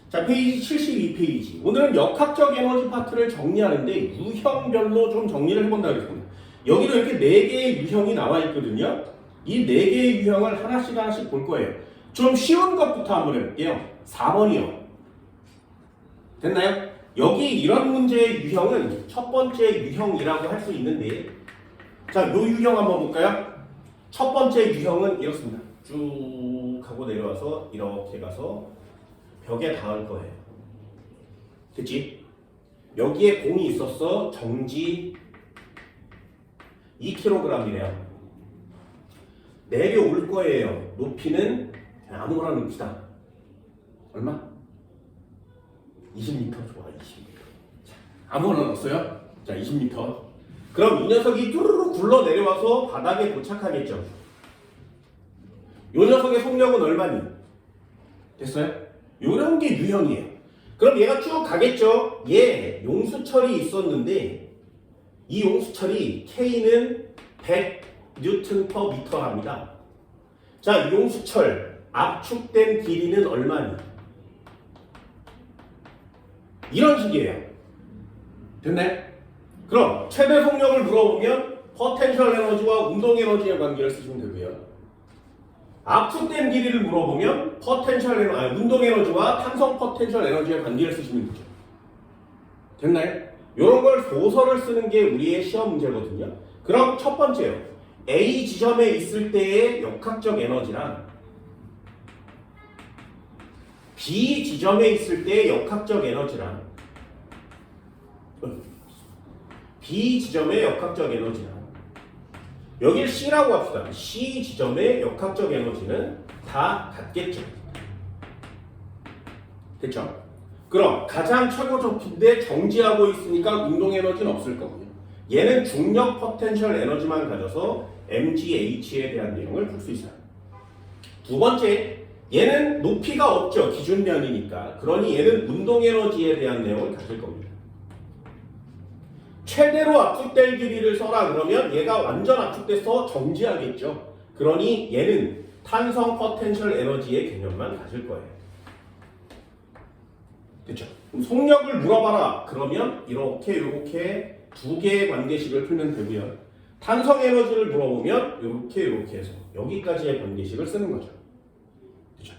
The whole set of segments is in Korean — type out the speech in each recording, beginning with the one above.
자, 페이지 72페이지. 오늘은 역학적 에너지 파트를 정리하는데 유형별로 좀 정리를 해본다 그랬습니다. 여기도 이렇게 4개의 유형이 나와 있거든요. 이 4개의 유형을 하나씩 볼 거예요. 좀 쉬운 것부터 한번 해볼게요. 4번이요. 됐나요? 여기 이런 문제의 유형은 첫 번째 유형이라고 할 수 있는데, 자, 요 유형 한번 볼까요? 첫 번째 유형은 이렇습니다. 쭉 하고 내려와서 이렇게 가서 벽에 닿을 거예요. 됐지? 여기에 공이 있었어. 정지 2kg이래요. 내려올 거예요. 높이는 그냥 아무거나 높이다. 얼마? 20m 좋아. 20m. 자, 아무거나 넣었어요. 자, 20m. 그럼 이 녀석이 뚜루루 굴러 내려와서 바닥에 도착하겠죠. 이 녀석의 속력은 얼마니? 됐어요? 요런 게 유형이에요. 그럼 얘가 쭉 가겠죠. 얘 용수철이 있었는데 이 용수철이 K는 100N/m 합니다. 자, 이 용수철 압축된 길이는 얼마니? 이런 식이에요. 됐나요? 그럼 최대 속력을 물어보면 포텐셜 에너지와 운동 에너지의 관계를 쓰시면 되고요. 압축된 길이를 물어보면 운동 에너지와 탄성 포텐셜 에너지의 관계를 쓰시면 되죠. 됐나요? 이런 걸 소설을 쓰는 게 우리의 시험 문제거든요. 그럼 첫 번째요. A 지점에 있을 때의 역학적 에너지랑 B 지점에 있을 때의 역학적 에너지랑 B 지점의 역학적 에너지랑 여길 C라고 합시다. C 지점의 역학적 에너지는 다 같겠죠. 됐죠? 그럼 가장 최고 높이인데 정지하고 있으니까 운동 에너지는 없을 거고요. 얘는 중력 포텐셜 에너지만 가져서 mgH에 대한 내용을 풀 수 있어요. 두 번째, 얘는 높이가 없죠. 기준면이니까. 그러니 얘는 운동 에너지에 대한 내용을 가질 겁니다. 최대로 압축될 길이를 써라 그러면 얘가 완전 압축돼서 정지하겠죠. 그러니 얘는 탄성 포텐셜 에너지의 개념만 가질 거예요. 됐죠? 그럼 속력을 물어봐라 그러면 이렇게 두 개의 관계식을 풀면 되고요. 탄성 에너지를 물어보면 이렇게 해서 여기까지의 관계식을 쓰는 거죠. 됐죠?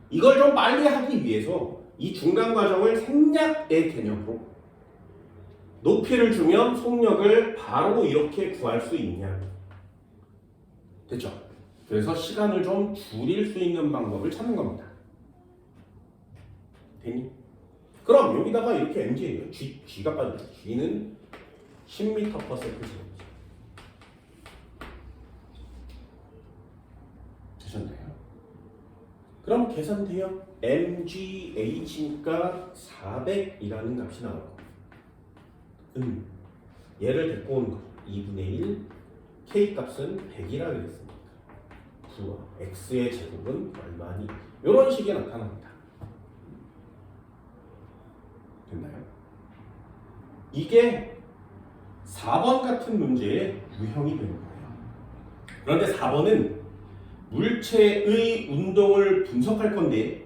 이걸 좀 빨리 하기 위해서 이 중간 과정을 생략의 개념으로 높이를 주면 속력을 바로 이렇게 구할 수 있냐. 됐죠? 그래서 시간을 좀 줄일 수 있는 방법을 찾는 겁니다. 됐니? 그럼 여기다가 이렇게 mg예요. g가 빠졌죠. g는 10m/s. 되셨나요? 그럼 계산돼요. mgh니까 400이라는 값이 나올 겁니다. 얘를 데리고 온 거 2분의 1 k 값은 100이라 그랬으니까 구와 x의 제곱은 얼마니? 이런 식이 나타납니다. 됐나요? 이게 4번 같은 문제의 유형이 되는 거예요. 그런데 4번은 물체의 운동을 분석할 건데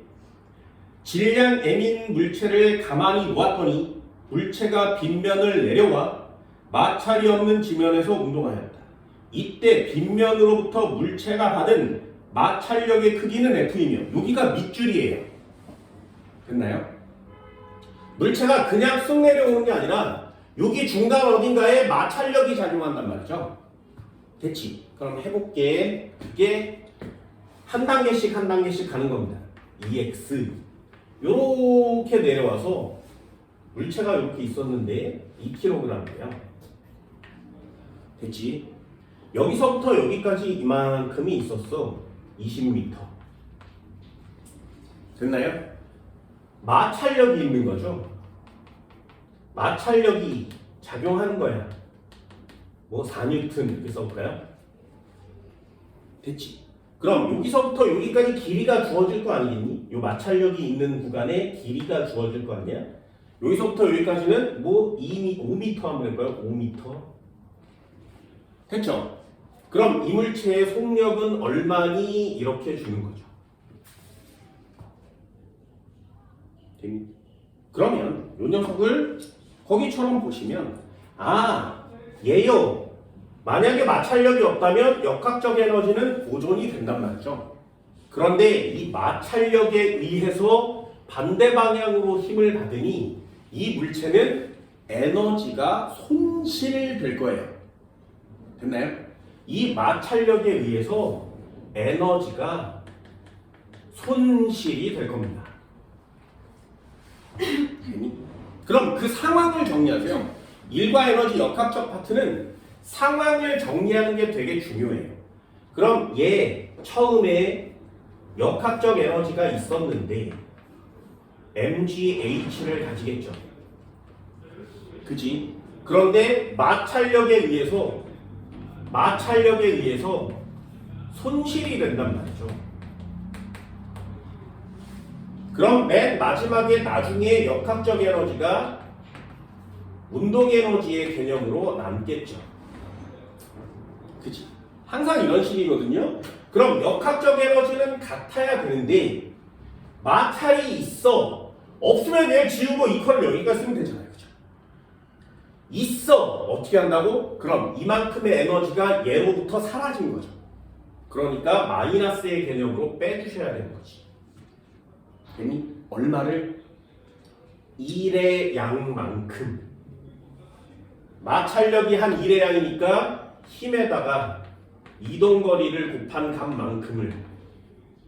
질량 m인 물체를 가만히 놓았더니 물체가 빗면을 내려와 마찰이 없는 지면에서 운동하였다. 이때 빗면으로부터 물체가 받은 마찰력의 크기는 F이며 여기가 밑줄이에요. 됐나요? 물체가 그냥 쑥 내려오는 게 아니라 여기 중간 어딘가에 마찰력이 작용한단 말이죠. 됐지? 그럼 해볼게. 그게 한 단계씩 가는 겁니다. EX 요렇게 내려와서 물체가 이렇게 있었는데 2kg이에요. 됐지? 여기서부터 여기까지 이만큼이 있었어. 20m. 됐나요? 마찰력이 있는 거죠. 마찰력이 작용하는 거야. 뭐 4N 이렇게 써볼까요? 됐지? 그럼 여기서부터 여기까지 길이가 주어질 거 아니겠니? 요 마찰력이 있는 구간에 길이가 주어질 거 아니야? 여기서부터 여기까지는 뭐 5m 한번 해볼까요? 5m. 됐죠? 그럼 이 물체의 속력은 얼마니? 이렇게 주는 거죠. 그러면 이 녀석을 거기처럼 보시면 얘요. 만약에 마찰력이 없다면 역학적 에너지는 보존이 된단 말이죠. 그런데 이 마찰력에 의해서 반대 방향으로 힘을 받으니 이 물체는 에너지가 손실될 거예요. 됐나요? 이 마찰력에 의해서 에너지가 손실이 될 겁니다. 그럼 그 상황을 정리하세요. 일과 에너지 역학적 파트는 상황을 정리하는 게 되게 중요해요. 그럼 처음에 역학적 에너지가 있었는데 mgh를 가지겠죠. 그치? 그런데 마찰력에 의해서 손실이 된단 말이죠. 그럼 맨 마지막에 나중에 역학적 에너지가 운동 에너지의 개념으로 남겠죠. 그치? 항상 이런 식이거든요. 그럼 역학적 에너지는 같아야 되는데 마찰이 있어. 없으면 얘 지우고 이퀄을 여기가 쓰면 되잖아요. 그죠? 있어. 어떻게 한다고? 그럼 이만큼의 에너지가 얘로부터 사라진 거죠. 그러니까 마이너스의 개념으로 빼주셔야 되는 거지. 됐니? 얼마를? 1의 양만큼. 마찰력이 한 1의 양이니까 힘에다가 이동거리를 곱한 값만큼을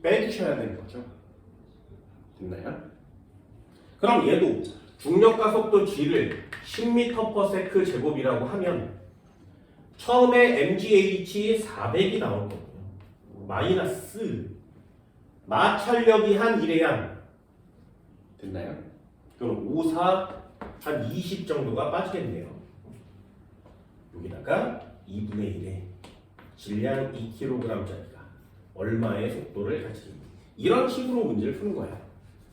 빼주셔야 되는 거죠. 됐나요? 그럼 얘도 중력가속도 g를 10m/s 제곱이라고 하면 처음에 mgh 400이 나올 거고요. 마이너스 마찰력이 한 1의 양. 됐나요? 그럼 5, 4, 한 20 정도가 빠지겠네요. 여기다가 2분의 1의 질량 2kg짜리가 얼마의 속도를 가지게. 이런 식으로 문제를 푸는 거야.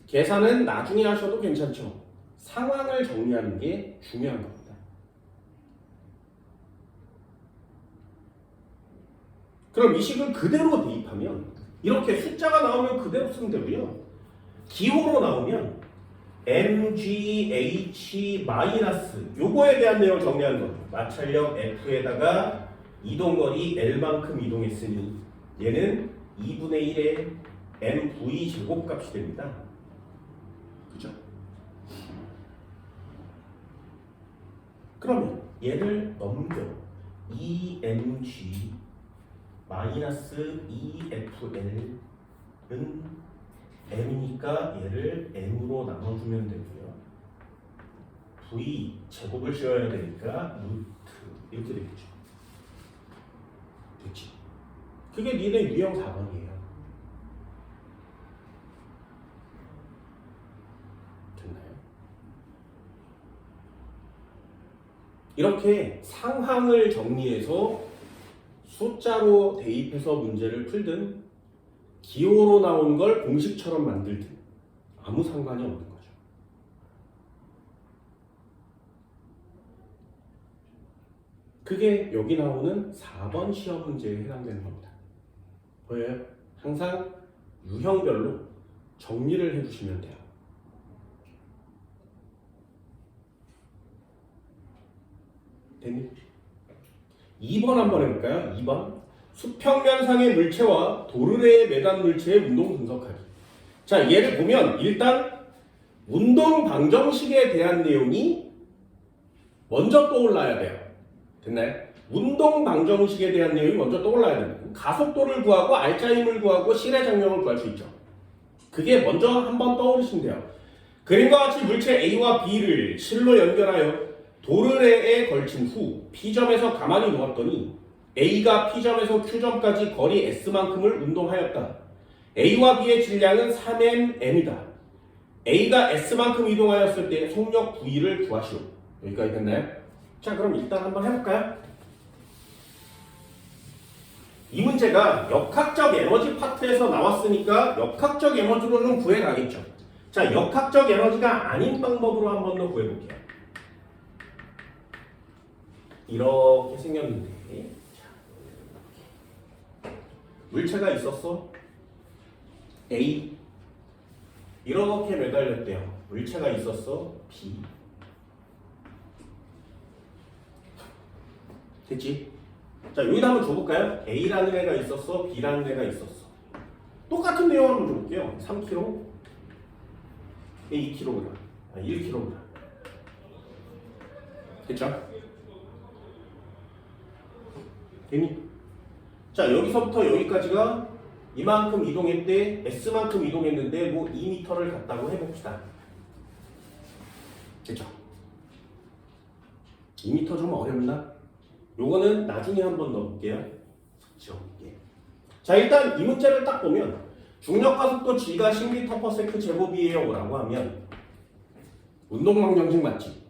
계산은 나중에 하셔도 괜찮죠. 상황을 정리하는 게 중요한 겁니다. 그럼 이 식을 그대로 대입하면 이렇게 숫자가 나오면 그대로 쓰면 되고요. 기호로 나오면 mgh 마이너스 요거에 대한 내용을 정리하는 거죠. 마찰력 F에다가 이동거리 L만큼 이동했으니 얘는 2분의 1의 mv 제곱값이 됩니다. 그죠? 그러면 얘를 넘겨 2mg 마이너스 2fl은 m이니까 얘를 m으로 나눠주면 되고요. v 제곱을 씌워야 되니까 루트 이렇게 되겠죠. 됐지? 그게 니네 유형 4번이에요. 됐나요? 이렇게 상황을 정리해서 숫자로 대입해서 문제를 풀든 기호로 나온 걸 공식처럼 만들든 아무 상관이 없는 거죠. 그게 여기 나오는 4번 시험 문제에 해당되는 겁니다. 보여요? 항상 유형별로 정리를 해주시면 돼요. 됐니? 2번 한번 해볼까요? 2번 수평면상의 물체와 도르래에 매단 물체의 운동 분석하기. 자, 얘를 보면 일단 운동 방정식에 대한 내용이 먼저 떠올라야 돼요. 됐나요? 운동 방정식에 대한 내용이 먼저 떠올라야 됩니다. 가속도를 구하고 알짜 힘을 구하고 실의 장력을 구할 수 있죠. 그게 먼저 한번 떠오르시면 돼요. 그림과 같이 물체 A와 B를 실로 연결하여 도르래에 걸친 후 P점에서 가만히 놓았더니 A가 P점에서 Q점까지 거리 S만큼을 운동하였다. A와 B의 질량은 3mm이다. A가 S만큼 이동하였을 때 속력 V를 구하시오. 여기까지 됐나요? 자, 그럼 일단 한번 해볼까요? 이 문제가 역학적 에너지 파트에서 나왔으니까 역학적 에너지로는 구해가겠죠. 자, 역학적 에너지가 아닌 방법으로 한번 더 구해볼게요. 이렇게 생겼는데 물체가 있었어. A 이렇게 매달렸대요. 물체가 있었어. B. 됐지? 자, 여기다 한번 줘볼까요? A라는 애가 있었어. B라는 애가 있었어. 똑같은 내용 한번 줘볼게요. 3kg, 2kg, 1kg. 됐죠? 됐니? 자, 여기서부터 여기까지가 이만큼 이동했대. S만큼 이동했는데 뭐 2m를 갔다고 해봅시다. 됐죠? 2m 좀 어렵나? 요거는 나중에 한번 넣어볼게요. 지워볼게요. 자, 일단 이 문제를 딱 보면 중력가속도 G가 10m/s 제곱이에요 라고 하면 운동방정식 맞지?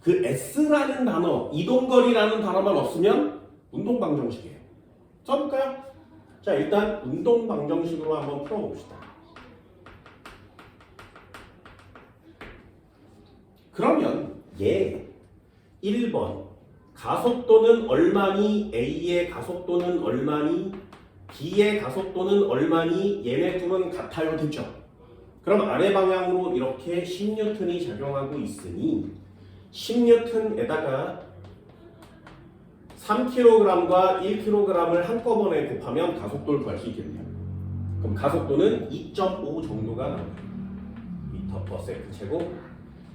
그 S라는 단어, 이동거리라는 단어만 없으면 운동방정식이에요. 써볼까요? 자, 일단 운동방정식으로 한번 풀어봅시다. 그러면 얘 1번 가속도는 얼마니? A의 가속도는 얼마니? B의 가속도는 얼마니? 얘네 둘은 같아요. 됐죠? 그럼 아래 방향으로 이렇게 10N이 작용하고 있으니 10N에다가 3kg과 1kg을 한꺼번에 곱하면 가속도를 구할 수 있겠네요. 그럼 가속도는 2.5 정도가 나옵니다. m/s 제곱.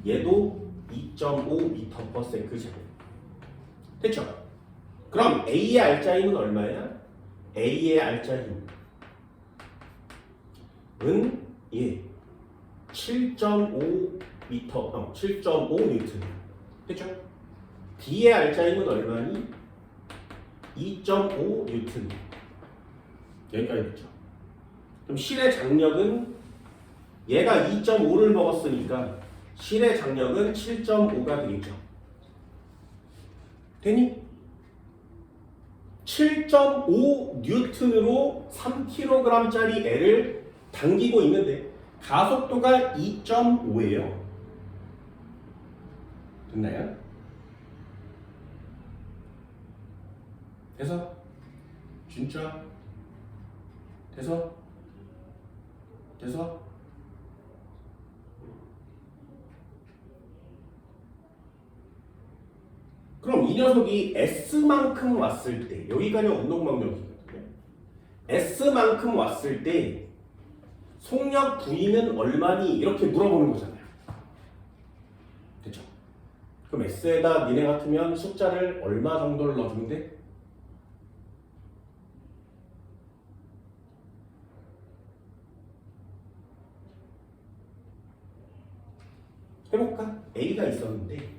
얘도 2.5 m/s 제곱. 됐죠? 그럼 A의 알짜힘은 얼마야? A의 알짜힘은 7.5N이야. 됐죠? B의 알짜힘은 얼마니? 2.5N. 여기까지 됐죠? 그럼 실의 장력은 얘가 2.5를 먹었으니까 실의 장력은 7.5가 되겠죠. 되니? 7.5N으로 3kg짜리 애를 당기고 있는데 가속도가 2.5예요. 됐나요? 돼서? 진짜? 돼서? 그럼 이 녀석이 S만큼 왔을 때, 여기까지 운동방정식이거든요. S만큼 왔을 때 속력 V는 얼마니? 이렇게 물어보는 거잖아요. 됐죠? 그럼 S에다 니네 같으면 숫자를 얼마 정도를 넣어주면 돼? 해볼까? A가 있었는데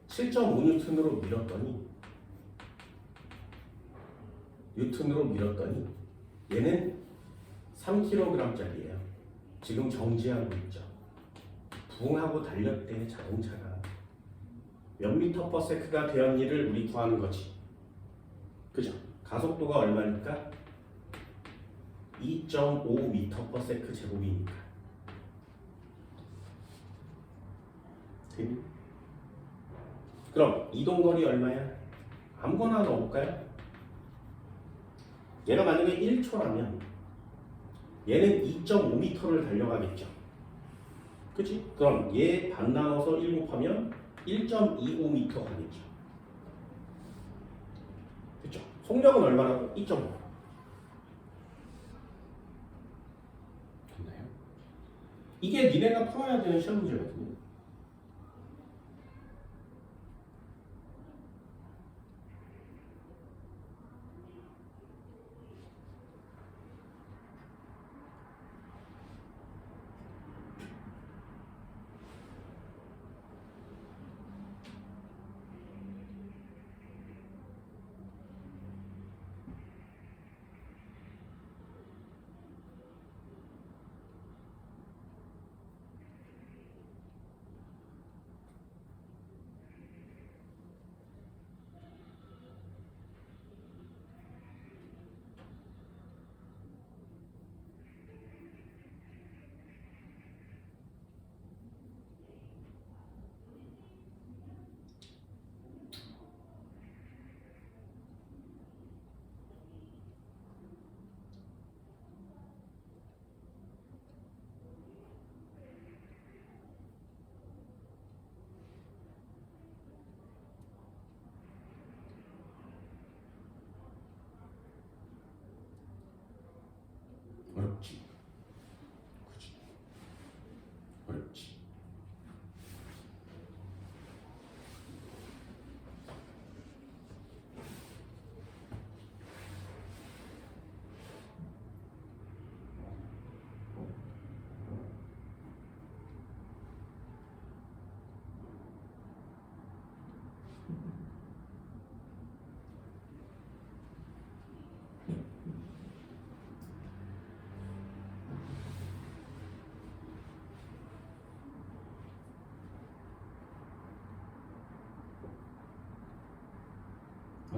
7.5N으로 밀었더니 얘는 3kg짜리예요. 지금 정지하고 있죠. 부응하고 달렸대 자동차가. 몇 m/s가 되었니를 우리 구하는 거지. 그죠? 가속도가 얼마니까? 2.5m/s 제곱이니까. 그럼 이동거리 얼마야? 아무거나 넣어볼까요? 얘가 만약에 1초라면 얘는 2.5m를 달려가겠죠. 그치? 그럼 얘 반 나눠서 1 곱하면 1.25m 가겠죠. 그쵸? 속력은 얼마라고? 2.5. 됐나요? 이게 니네가 풀어야 되는 시험 문제거든요.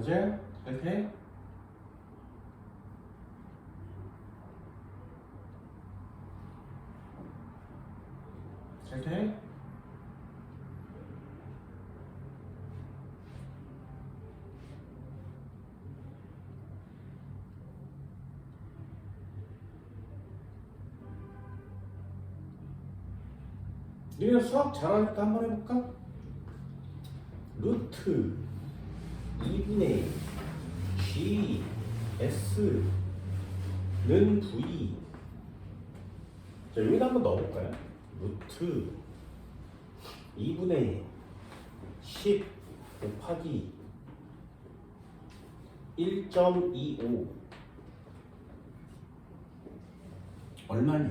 맞아요? 이렇게 이렇게 니네 수학 잘하니까 한번 해볼까? 루트 2분의 G S는 V. 자, 여기다 한번 넣어볼까요? 루트 2분의 10 곱하기 1.25 얼마니?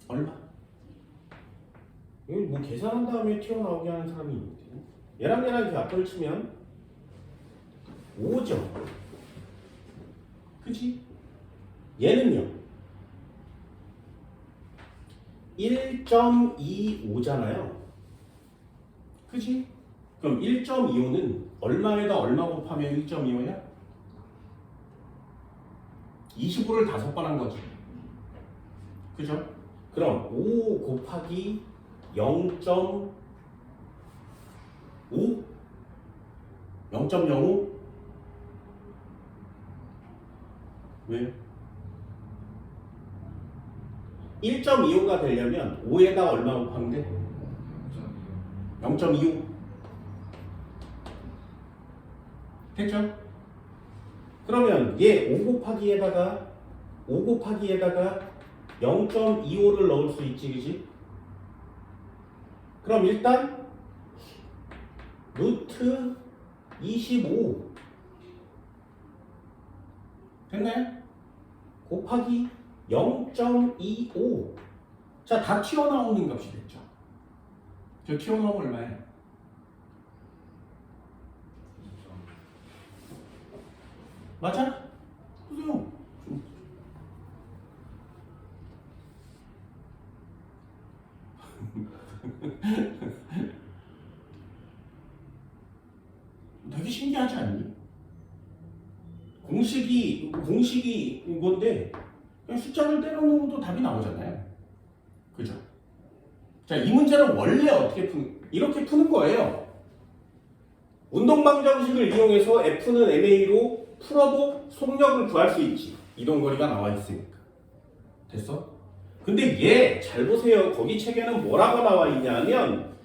얼마? 이거 뭐 계산한 다음에 튀어나오게 하는 사람이 있는데 얘랑 이렇게 앞을 치면 5죠. 그치? 얘는요 1.25잖아요. 그치? 그럼 1.25는 얼마에다 얼마 곱하면 1.25냐? 25를 5번 한 거지. 그죠? 그럼 5 곱하기 0.5? 0.05? 왜? 1.25가 되려면 5에다 얼마 곱하면 돼? 0.25 됐죠? 그러면 얘 5 곱하기에다가 0.25를 넣을 수 있지, 그지? 그럼 일단 루트 25 됐나요? 곱하기 0.25. 자, 다 튀어나오는 값이 됐죠. 저 튀어나오면 얼마예요? 맞아? 보세요. 되게 신기하지 않니? 공식이 이건데 그냥 숫자를 때려놓으면 답이 나오잖아요. 그죠? 자, 이 문제는 원래 이렇게 푸는 거예요. 운동방정식을 이용해서 F는 MA로 풀어도 속력을 구할 수 있지. 이동거리가 나와 있으니까. 됐어? 근데 얘 잘 보세요. 거기 책에는 뭐라고 나와 있냐면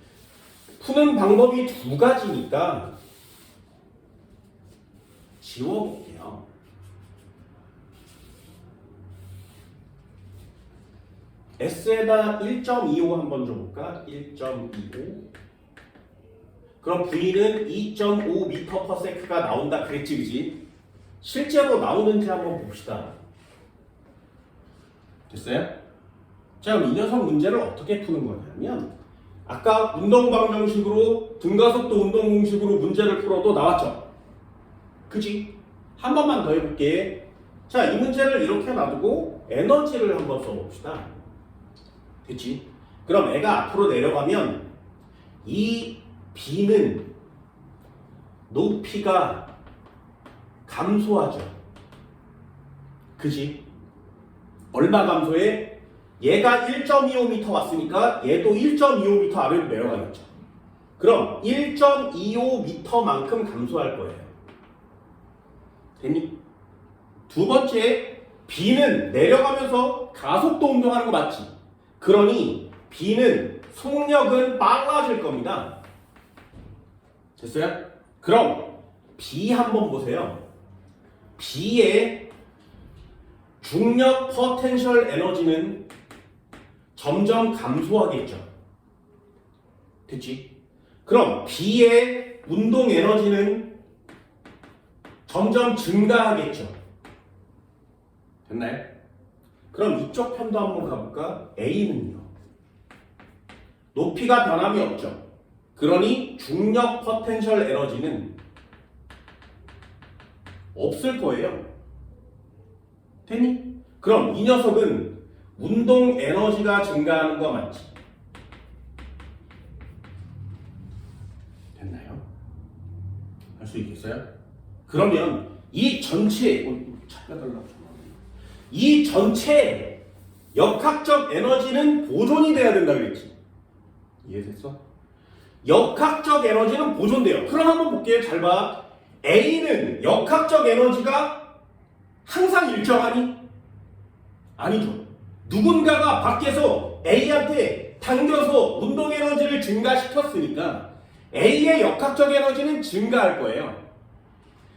푸는 방법이 2가지니까 지워볼게요. S에다 1.25 한번 줘볼까? 1.25. 그럼 V는 2.5m/s가 나온다 그랬지, 그지? 실제로 나오는지 한번 봅시다. 됐어요? 자, 그럼 이 녀석 문제를 어떻게 푸는 거냐면 아까 운동방정식으로 등가속도 운동공식으로 문제를 풀어도 나왔죠? 그지? 한 번만 더 해볼게. 자, 이 문제를 이렇게 놔두고 에너지를 한번 써봅시다. 됐지? 그럼 애가 앞으로 내려가면 이 B는 높이가 감소하죠. 그지? 얼마 감소해? 얘가 1.25m 왔으니까 얘도 1.25m 아래로 내려가겠죠. 그럼 1.25m만큼 감소할 거예요. 됐니? 두 번째, B는 내려가면서 가속도 운동하는 거 맞지? 그러니 B는 속력은 빨라질 겁니다. 됐어요? 그럼 B 한번 보세요. B의 중력 포텐셜 에너지는 점점 감소하겠죠. 됐지? 그럼 B의 운동 에너지는 점점 증가하겠죠. 됐나요? 그럼 이쪽 편도 한번 가볼까? A는요. 높이가 변함이 없죠. 그러니 중력 포텐셜 에너지는 없을 거예요. 되니? 그럼 이 녀석은 운동 에너지가 증가하는 거 맞지? 됐나요? 할 수 있겠어요? 그러면 이 전체 이 전체 역학적 에너지는 보존이 돼야 된다 그랬지? 이해됐어? 역학적 에너지는 보존돼요. 그럼 한번 볼게요. 잘 봐. A는 역학적 에너지가 항상 일정하니? 아니죠. 누군가가 밖에서 A한테 당겨서 운동 에너지를 증가시켰으니까 A의 역학적 에너지는 증가할 거예요.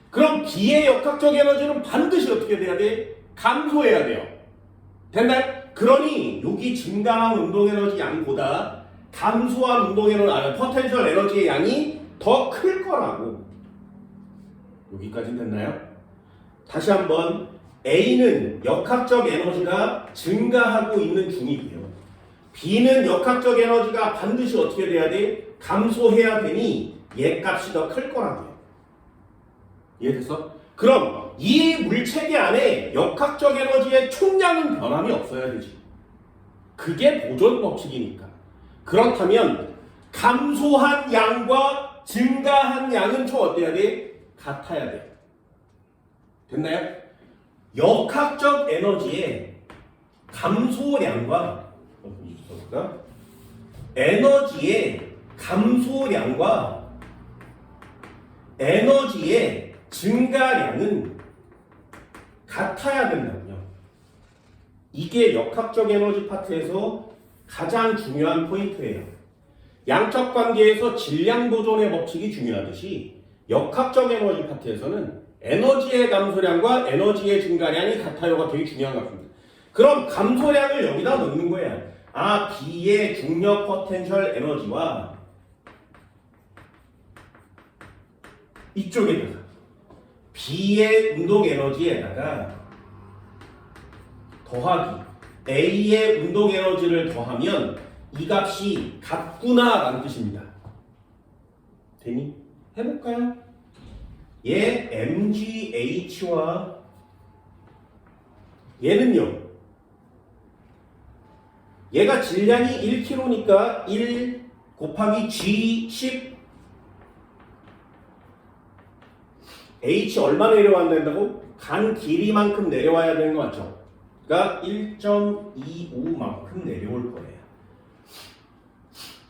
그럼 B의 역학적 에너지는 반드시 어떻게 돼야 돼? 감소해야 돼요. 됐나요? 그러니 여기 증가한 운동 에너지 양보다 감소한 운동 에너지, 포텐셜 에너지의 양이 더 클 거라고. 여기까지 됐나요? 다시 한번 A는 역학적 에너지가 증가하고 있는 중이고요. B는 역학적 에너지가 반드시 어떻게 돼야 돼? 감소해야 되니 얘 값이 더 클 거라고요. 이해됐어? 그럼 이 물체계 안에 역학적 에너지의 총량은 변함이 없어야 되지. 그게 보존 법칙이니까. 그렇다면 감소한 양과 증가한 양은 총 어때야 돼? 같아야 돼. 됐나요? 역학적 에너지의 감소량과 에너지의 감소량과 에너지의 증가량은 같아야 된다고요. 이게 역학적 에너지 파트에서 가장 중요한 포인트예요. 양적 관계에서 질량 보존의 법칙이 중요하듯이 역학적 에너지 파트에서는 에너지의 감소량과 에너지의 증가량이 같아요가 되게 중요한 것 같습니다. 그럼 감소량을 여기다 넣는 거야. 아, B의 중력 포텐셜 에너지와 이쪽에다가 B의 운동 에너지에다가 더하기 A의 운동 에너지를 더하면 이 값이 같구나 라는 뜻입니다. 되니? 해볼까요? 얘 MGH와 얘는요. 얘가 질량이 1kg니까 1 곱하기 G10 H 얼마 내려와야 된다고? 간 길이만큼 내려와야 되는 거 맞죠? 그러니까 1.25만큼 내려올 거예요.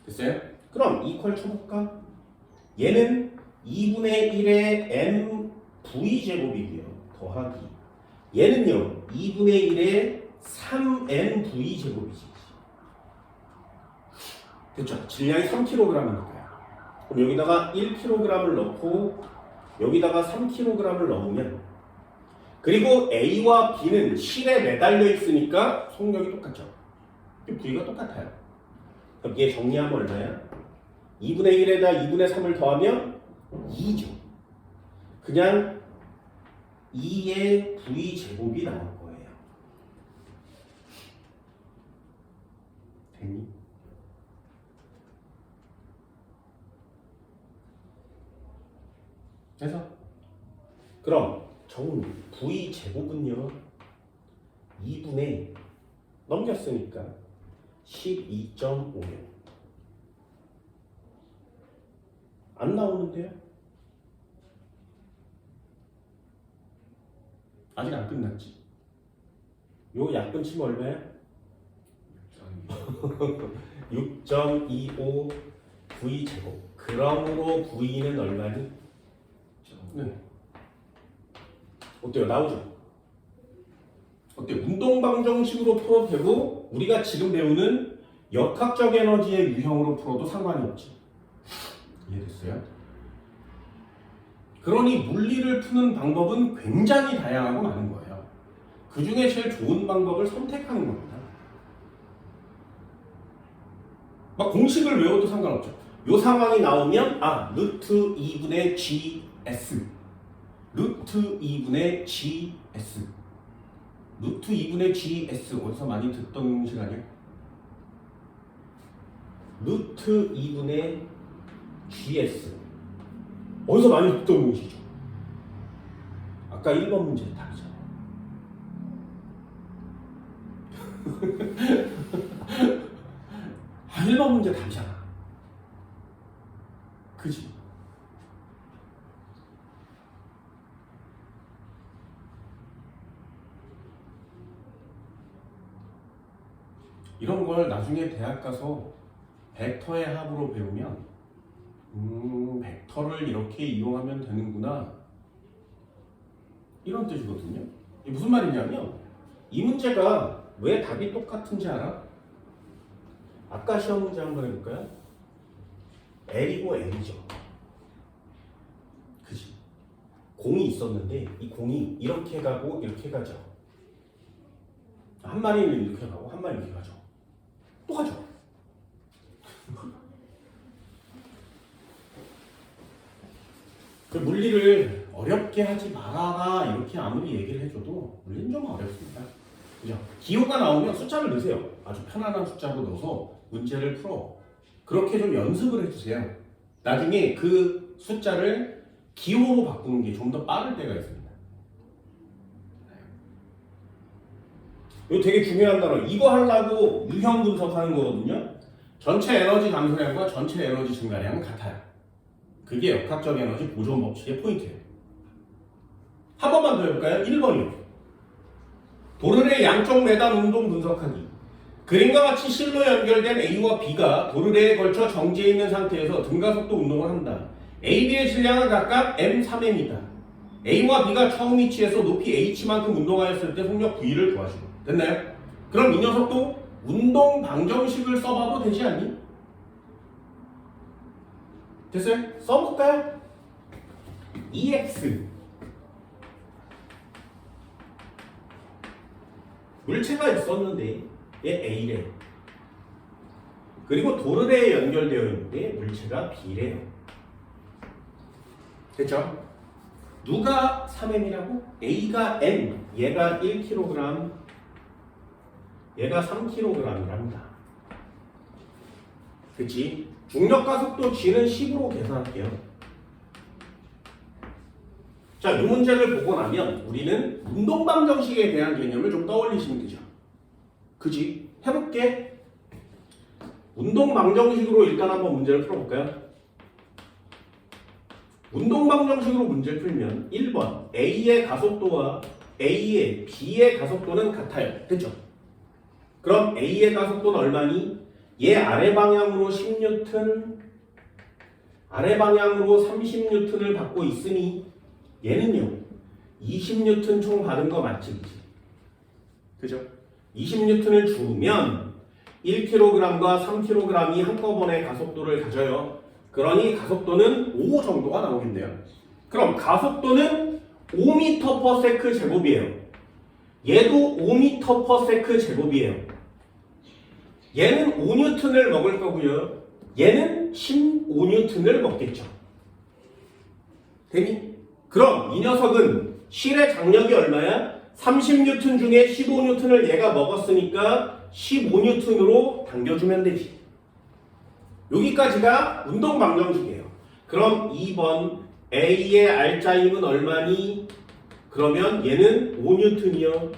됐어요? 그럼 이퀄 쳐볼까? 얘는 2분의 1의 mv 제곱이고요. 더하기 얘는요 2분의 1의 3mv 제곱이지. 됐죠? 질량이 3kg이니까요. 그럼 여기다가 1kg을 넣고 여기다가 3kg을 넣으면 그리고 A와 B는 실에 매달려 있으니까 속력이 똑같죠. V가 똑같아요. 그럼 얘 정리하면 얼마야? 2분의 1에다 2분의 3을 더하면 2죠. 그냥 2의 V 제곱이 나올 거예요. 됐니? 그래서 그럼 정리 V 제곱은요 2분의 넘겼으니까 12.5요. 안 나오는데요? 아직 안 끝났지. 요 약분 치면 얼마야? 6.25 V 제곱. 그러므로 V는 얼마니? 네. 어때요? 나오죠? 어때요? 운동방정식으로 풀어도 되고 우리가 지금 배우는 역학적 에너지의 유형으로 풀어도 상관이 없지. 이해됐어요? 그러니 물리를 푸는 방법은 굉장히 다양하고 많은 거예요. 그 중에 제일 좋은 방법을 선택하는 겁니다. 막 공식을 외워도 상관없죠. 이 상황이 나오면 루트 2분의 GS 루트 2분의 GS 루트 2분의 GS 어디서 많이 듣던 시간이야? 루트 2분의 GS 어디서 많이 듣던 공식이죠. 아까 1번 문제의 답이잖아요. 아, 1번 문제 답이잖아. 그지? 이런 걸 나중에 대학 가서 벡터의 합으로 배우면 벡터를 이렇게 이용하면 되는구나 이런 뜻이거든요. 이게 무슨 말이냐면 이 문제가 왜 답이 똑같은지 알아? 아까 시험 문제 한번 해볼까요? L이고 L이죠. 그지? 공이 있었는데 이 공이 이렇게 가고 이렇게 가죠. 한 마리는 이렇게 가고 한 마리는 이렇게 가죠. 또 가죠. 그 물리를 어렵게 하지 말아라 이렇게 아무리 얘기를 해줘도 물리는 좀 어렵습니다. 그죠? 기호가 나오면 숫자를 넣으세요. 아주 편안한 숫자로 넣어서 문제를 풀어. 그렇게 좀 연습을 해주세요. 나중에 그 숫자를 기호로 바꾸는 게 좀 더 빠를 때가 있습니다. 이거 되게 중요한 단어. 이거 하려고 유형 분석하는 거거든요. 전체 에너지 감소량과 전체 에너지 증가량은 같아요. 그게 역학적 에너지 보존 법칙의 포인트예요. 한 번만 더 해볼까요? 1번이요. 도르래 양쪽 매단 운동 분석하기. 그림과 같이 실로 연결된 A와 B가 도르래에 걸쳐 정지해 있는 상태에서 등가속도 운동을 한다. A, B의 질량은 각각 M3M이다. A와 B가 처음 위치에서 높이 H만큼 운동하였을 때 속력 V를 구하시고. 됐나요? 그럼 이 녀석도 운동 방정식을 써봐도 되지 않니? 됐어요? 써볼까요? EX 물체가 있었는데 얘 A래. 그리고 도르래에 연결되어 있는데 물체가 B래요. 됐죠? 누가 3M이라고? A가 M, 얘가 1kg, 얘가 3kg이랍니다. 그치? 중력가속도 G는 10으로 계산할게요. 자, 이 문제를 보고 나면 우리는 운동방정식에 대한 개념을 좀 떠올리시면 되죠. 그지? 해볼게. 운동방정식으로 일단 한번 문제를 풀어볼까요? 운동방정식으로 문제를 풀면 1번 A의 가속도와 A의 B의 가속도는 같아요. 됐죠? 그럼 A의 가속도는 얼마니? 얘 아래 방향으로 10N, 아래 방향으로 30N을 받고 있으니 얘는요 20N 총 받은 거 맞지? 그죠? 20N을 주면 1kg과 3kg이 한꺼번에 가속도를 가져요. 그러니 가속도는 5 정도가 나오겠네요. 그럼 가속도는 5m/s 제곱이에요. 얘도 5m/s 제곱이에요. 얘는 5N을 먹을 거고요. 얘는 15N을 먹겠죠. 되니? 그럼 이 녀석은 실의 장력이 얼마야? 30N 중에 15N을 얘가 먹었으니까 15N으로 당겨주면 되지. 여기까지가 운동 방정식이에요. 그럼 2번 A의 R자임은 얼마니? 그러면 얘는 5N이요.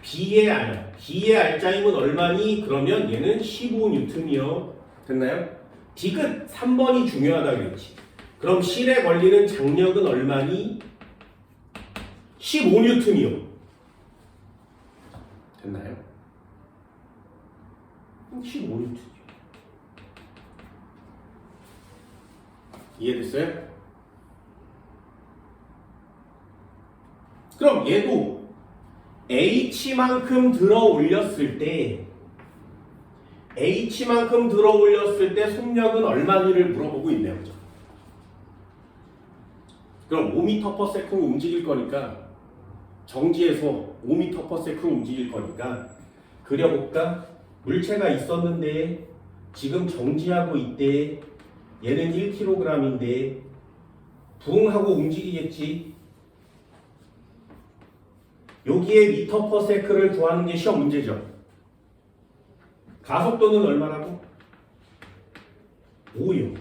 B의 R자임은 얼마니? 그러면 얘는 15N이요. 됐나요? 디귿 3번이 중요하다 그랬지. 그럼 실에 걸리는 장력은 얼마니? 15N이요. 됐나요? 15N. 이해됐어요? 그럼 얘도 H만큼 들어 올렸을 때 속력은 얼마니를 물어보고 있네요. 그죠? 그럼 5m/s 움직일 거니까 정지해서 5m/s 움직일 거니까 그려볼까? 물체가 있었는데 지금 정지하고 있대. 얘는 1kg인데 붕 하고 움직이겠지. 여기에 m/s를 구하는 게 시험 문제죠. 가속도는 얼마라고? 5요.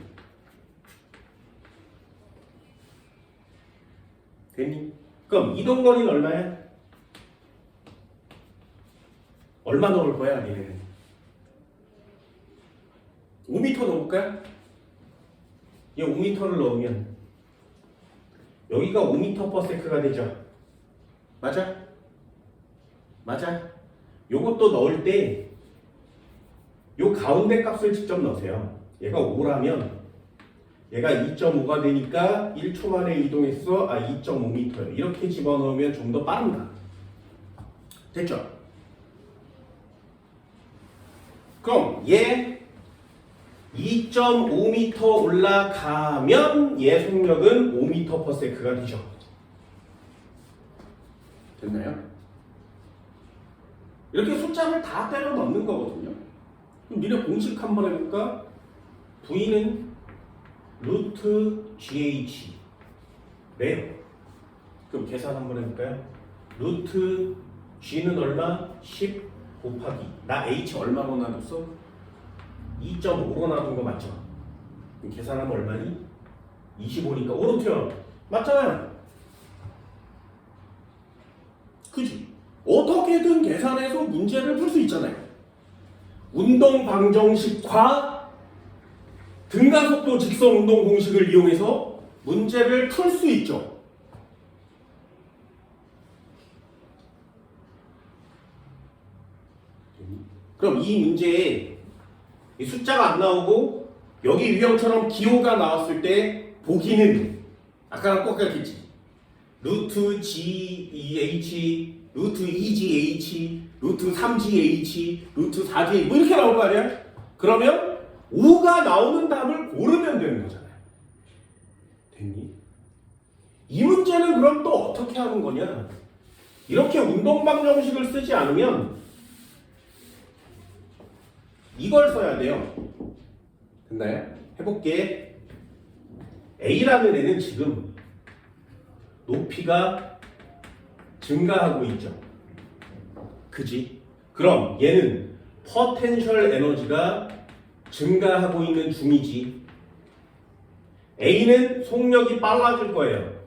됐니? 그럼 이동거리는 얼마야? 얼마 넣을 거야, 얘네는? 5m 넣을까요? 이 5m를 넣으면 여기가 5m/s가 되죠. 맞아? 맞아? 요것도 넣을 때 요 가운데 값을 직접 넣으세요. 얘가 5라면 얘가 2.5가 되니까 1초 만에 이동했어. 2.5m예요. 이렇게 집어넣으면 좀 더 빠릅니다. 됐죠? 그럼 얘 2.5m 올라가면 얘 속력은 5m/s가 되죠. 됐나요? 이렇게 숫자를 다 때려 넣는 거거든요. 그럼 니네 공식 한번 해볼까? V는 루트 GH 네. 그럼 계산 한번 해볼까요? 루트 G는 얼마? 10 곱하기 나 H 얼마로 놔뒀어? 2.5로 놔둔 거 맞죠? 그럼 계산하면 얼마니? 25니까 오른편 맞잖아요. 그지? 어떻게든 계산해서 문제를 풀 수 있잖아요. 운동 방정식과 등가속도 직선 운동 공식을 이용해서 문제를 풀 수 있죠. 그럼 이 문제에 이 숫자가 안 나오고 여기 유형처럼 기호가 나왔을 때 보기는 아까랑 똑같겠지. 루트 GEH, 루트 2GH, 루트 3GH, 루트 4GH 뭐 이렇게 나올 거 아니야? 그러면 5가 나오는 답을 고르면 되는 거잖아요. 됐니? 이 문제는 그럼 또 어떻게 하는 거냐? 이렇게 운동방정식을 쓰지 않으면 이걸 써야 돼요. 됐나요? 해볼게. A라는 애는 지금 높이가 증가하고 있죠. 그지? 그럼 얘는 포텐셜 에너지가 증가하고 있는 중이지. A는 속력이 빨라질 거예요.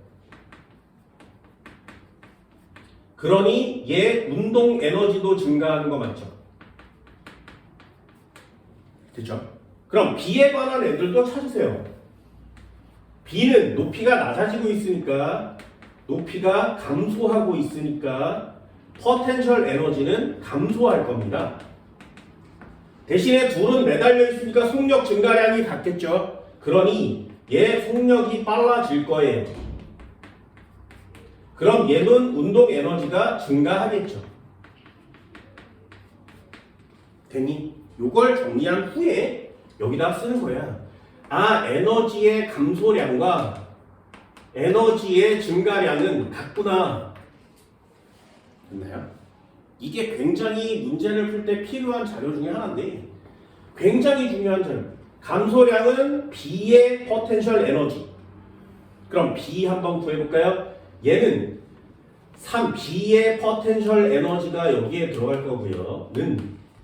그러니 얘 운동 에너지도 증가하는 거 맞죠? 됐죠? 그럼 B에 관한 애들도 찾으세요. B는 높이가 낮아지고 있으니까 높이가 감소하고 있으니까 포텐셜 에너지는 감소할 겁니다. 대신에 둘은 매달려 있으니까 속력 증가량이 같겠죠. 그러니 얘 속력이 빨라질 거예요. 그럼 얘는 운동 에너지가 증가하겠죠. 됐니? 요걸 정리한 후에 여기다 쓰는 거야. 에너지의 감소량과 에너지의 증가량은 같구나. 됐나요? 이게 굉장히 문제를 풀 때 필요한 자료 중에 하나인데 굉장히 중요한 자료. 감소량은 B의 포텐셜 에너지. 그럼 B 한번 구해볼까요? 얘는 3B의 포텐셜 에너지가 여기에 들어갈 거고요.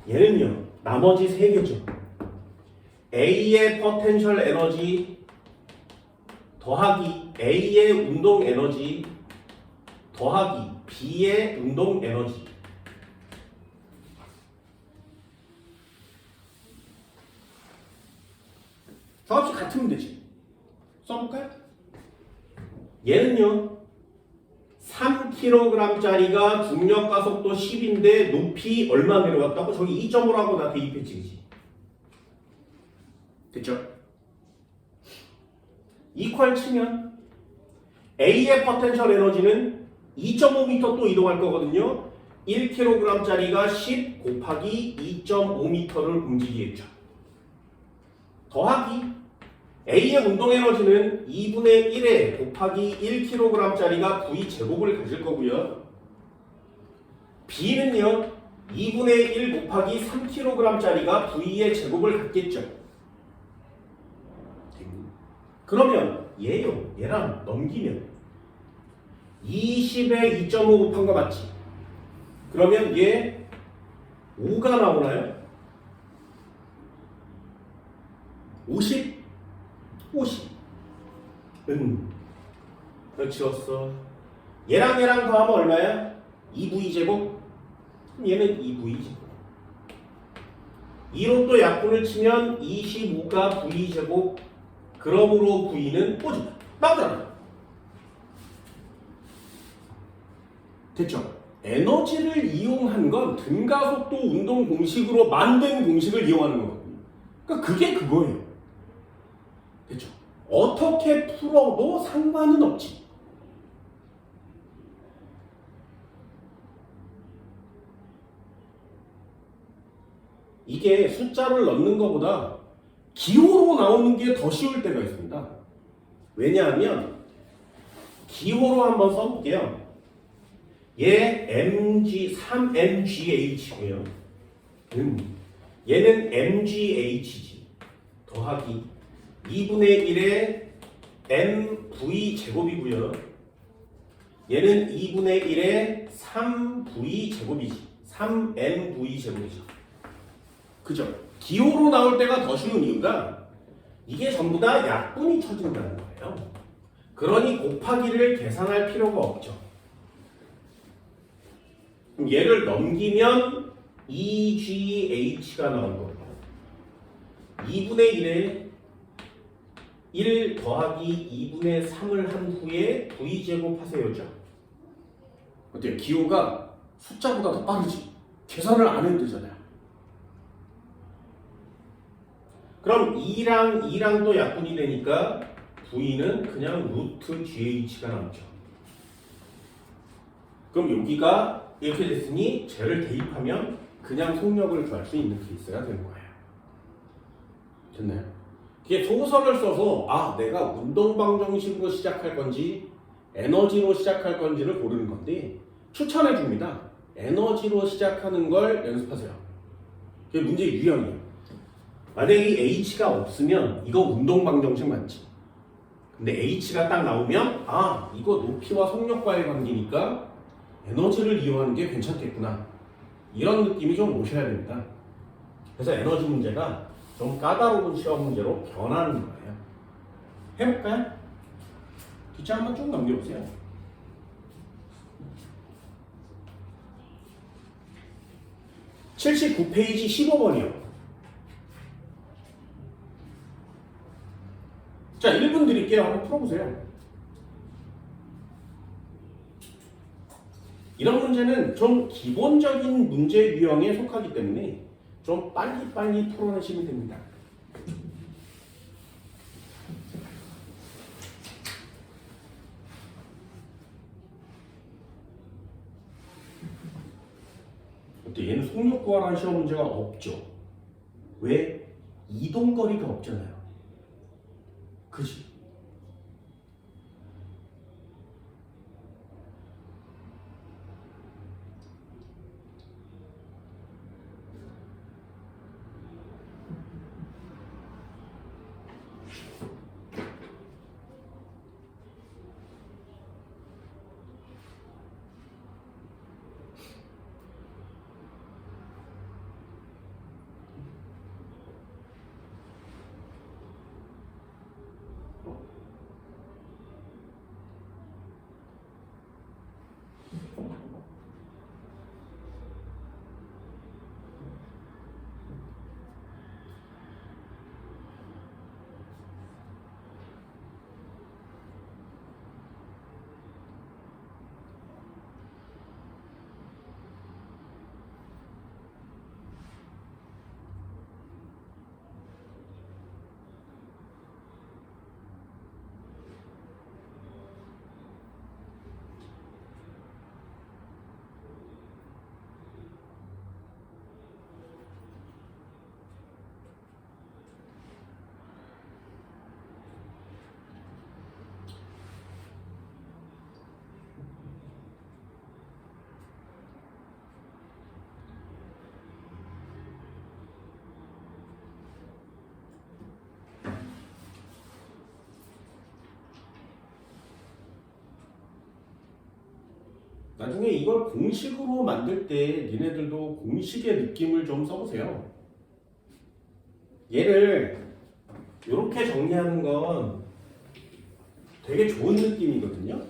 얘는요. 나머지 3개죠. A의 포텐셜 에너지 더하기 A의 운동 에너지 더하기 B의 운동 에너지. 조합식 같으면 되지. 써볼까요? 얘는요 3kg짜리가 중력 가속도 10인데 높이 얼마 내려왔다고? 저기 2.5라고 나 대입했지. 그치? 됐죠? 이퀄 치면 A의 포텐셜 에너지는 2.5m 또 이동할 거거든요. 1kg짜리가 10 곱하기 2.5m를 움직이겠죠. 더하기 A의 운동 에너지는 2분의 1에 곱하기 1kg짜리가 V 제곱을 가질 거고요. B는요 2분의 1 곱하기 3kg짜리가 V의 제곱을 갖겠죠. 그러면 얘랑 넘기면 20에 2.5 곱한 거 맞지? 그러면 얘 5가 나오나요? 50? 50. 몇 지웠어? 얘랑 얘랑 더하면 얼마야? 2V제곱? 얘는 2V제곱. 2로 또 약분을 치면 25가 V제곱. 그러므로 V는 오줌 나오잖아. 됐죠? 에너지를 이용한 건 등가속도 운동 공식으로 만든 공식을 이용하는 거거든요. 그러니까 그게 그거예요. 됐죠? 어떻게 풀어도 상관은 없지. 이게 숫자를 넣는 것보다 기호로 나오는 게 더 쉬울 때가 있습니다. 왜냐하면 기호로 한번 써볼게요. 얘 mg 3mgh고요. 얘는 mgh지. 더하기 2분의 1의 mv 제곱이고요. 얘는 2분의 1의 3v 제곱이지. 3mv 제곱이죠. 그죠? 기호로 나올 때가 더 쉬운 이유가 이게 전부 다 약분이 쳐진다는 거예요. 그러니 곱하기를 계산할 필요가 없죠. 그럼 얘를 넘기면 2GH가 나올 거예요. 2분의 1에 1 더하기 2분의 3을 한 후에 V제곱 하세요죠. 어때요? 기호가 숫자보다 더 빠르지. 계산을 안 해도 되잖아요. 그럼 2랑 또 약분이 되니까 V는 그냥 루트 GH가 남죠. 그럼 여기가 이렇게 됐으니 쟤를 대입하면 그냥 속력을 구할 수 있는 케이스가 되는 거예요. 됐나요? 이게 소설을 써서 내가 운동방정식으로 시작할 건지 에너지로 시작할 건지를 고르는 건데 추천해 줍니다. 에너지로 시작하는 걸 연습하세요. 그게 문제 유형이에요. 만약에 이 H가 없으면 이거 운동방정식 맞지? 근데 H가 딱 나오면 이거 높이와 속력과의 관계니까 에너지를 이용하는 게 괜찮겠구나. 이런 느낌이 좀 오셔야 됩니다. 그래서 에너지 문제가 좀 까다로운 시험 문제로 변하는 거예요. 해볼까요? 기차 한번 쭉 넘겨보세요. (79페이지) 15번이요. 자, 1분 드릴게요. 한번 풀어보세요. 이런 문제는 좀 기본적인 문제 유형에 속하기 때문에 좀 빨리빨리 풀어내시면 됩니다. 어때? 얘는 속력 구하라는 시험 문제가 없죠. 왜? 이동거리가 없잖아요. 그치? 나중에 이걸 공식으로 만들 때 니네들도 공식의 느낌을 좀 써보세요. 얘를 이렇게 정리하는 건 되게 좋은 느낌이거든요.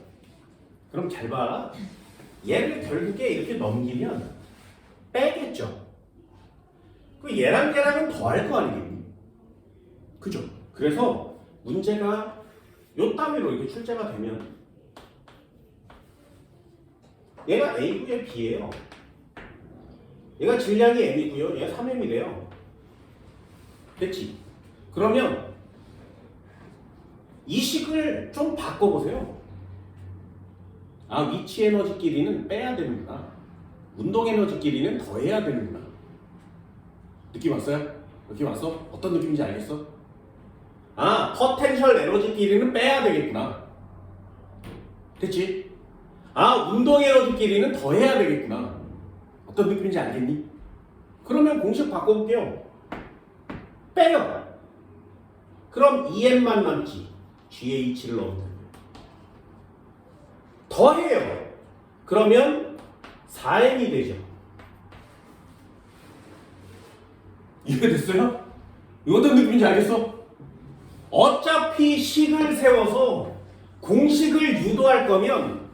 그럼 잘 봐. 얘를 결국에 이렇게 넘기면 빼겠죠. 그 얘랑 더할 거 아니겠니? 그죠? 그래서 문제가 요 따위로 이렇게 출제가 되면 얘가 A구에 B예요. 얘가 질량이 M이고요. 얘가 3M이래요. 됐지? 그러면 이 식을 좀 바꿔보세요. 아, 위치 에너지끼리는 빼야 되는구나. 운동 에너지끼리는 더해야 되는구나. 느낌 왔어요? 느낌 왔어? 어떤 느낌인지 알겠어? 아, 포텐셜 에너지끼리는 빼야 되겠구나. 됐지? 아, 운동 에너지끼리는 더해야 되겠구나. 어떤 느낌인지 알겠니? 그러면 공식 바꿔볼게요. 빼요. 그럼 EM만 남지. GH를 넣으면 돼요. 더해요. 그러면 4M이 되죠. 이해됐어요? 이거 어떤 느낌인지 알겠어? 어차피 식을 세워서 공식을 유도할 거면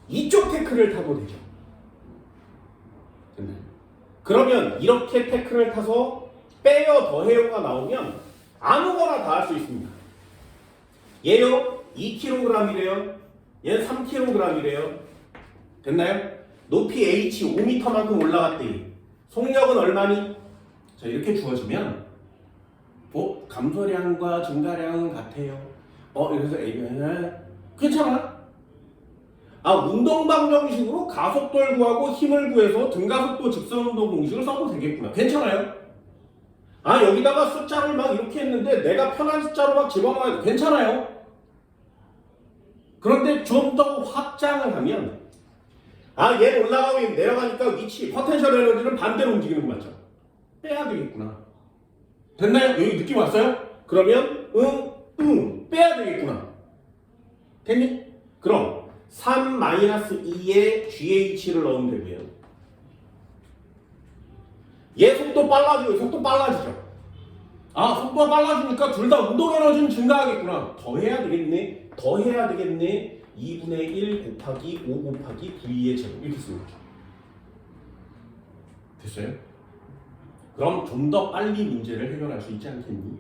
이쪽 태클을 타도 되죠. 됐나요? 그러면 이렇게 태클을 타서 빼요 더해요가 나오면 아무거나 다 할 수 있습니다. 얘요 2kg이래요. 얘는 3kg이래요. 됐나요? 높이 H 5m만큼 올라갔대. 속력은 얼마니? 자, 이렇게 주어지면 감소량과 증가량은 같아요. 이래서 A가 괜찮아. 아, 운동 방정식으로 가속도를 구하고 힘을 구해서 등가속도 직선운동 공식을 써도 되겠구나. 괜찮아요? 아, 여기다가 숫자를 막 이렇게 했는데 내가 편한 숫자로 막 집어넣어야 돼. 괜찮아요? 그런데 좀 더 확장을 하면 얘 올라가고 내려가니까 위치, 포텐셜 에너지는 반대로 움직이는 거 맞죠? 빼야 되겠구나. 됐나요? 여기 느낌 왔어요? 그러면 빼야 되겠구나. 됐니? 그럼 3-2에 GH를 넣으면 되고요. 얘 속도 빨라지고 속도 빨라지죠. 아, 속도가 빨라지니까 둘 다 운동 에너지는 증가하겠구나. 더해야 되겠네. 2분의 1 곱하기 5 곱하기 V의 제곱 이렇게 쓰는 거죠. 됐어요? 그럼 좀 더 빨리 문제를 해결할 수 있지 않겠니?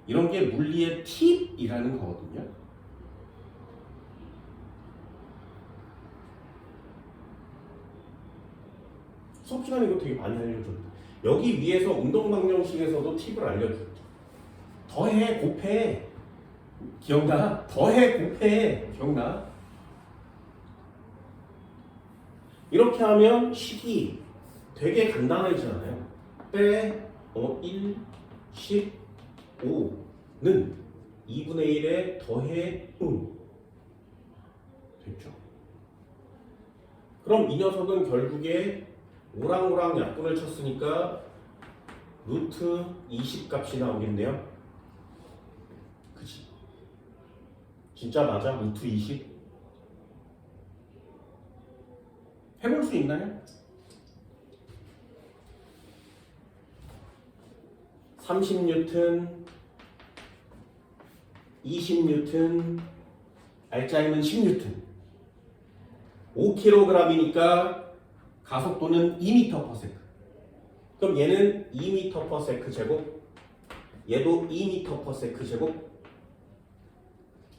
이런 게 물리의 팁이라는 거거든요. 수업 시간에 이거 되게 많이 알려줘요. 여기 위에서 운동방정식에서도 팁을 알려줘요. 더해, 곱해. 기억나? 더해, 곱해. 기억나? 이렇게 하면 식이 되게 간단해지잖아요. 빼, 1, 10, 5는 2분의 1에 더해, 됐죠? 그럼 이 녀석은 결국에 오랑오랑 약분을 쳤으니까 루트 20 값이 나오겠네요. 그치? 진짜 맞아? 루트 20? 해볼 수 있나요? 30N, 20N, 알짜임은 10N. 5kg이니까 가속도는 2m/s. 그럼 얘는 2m/s 제곱, 얘도 2m/s 제곱.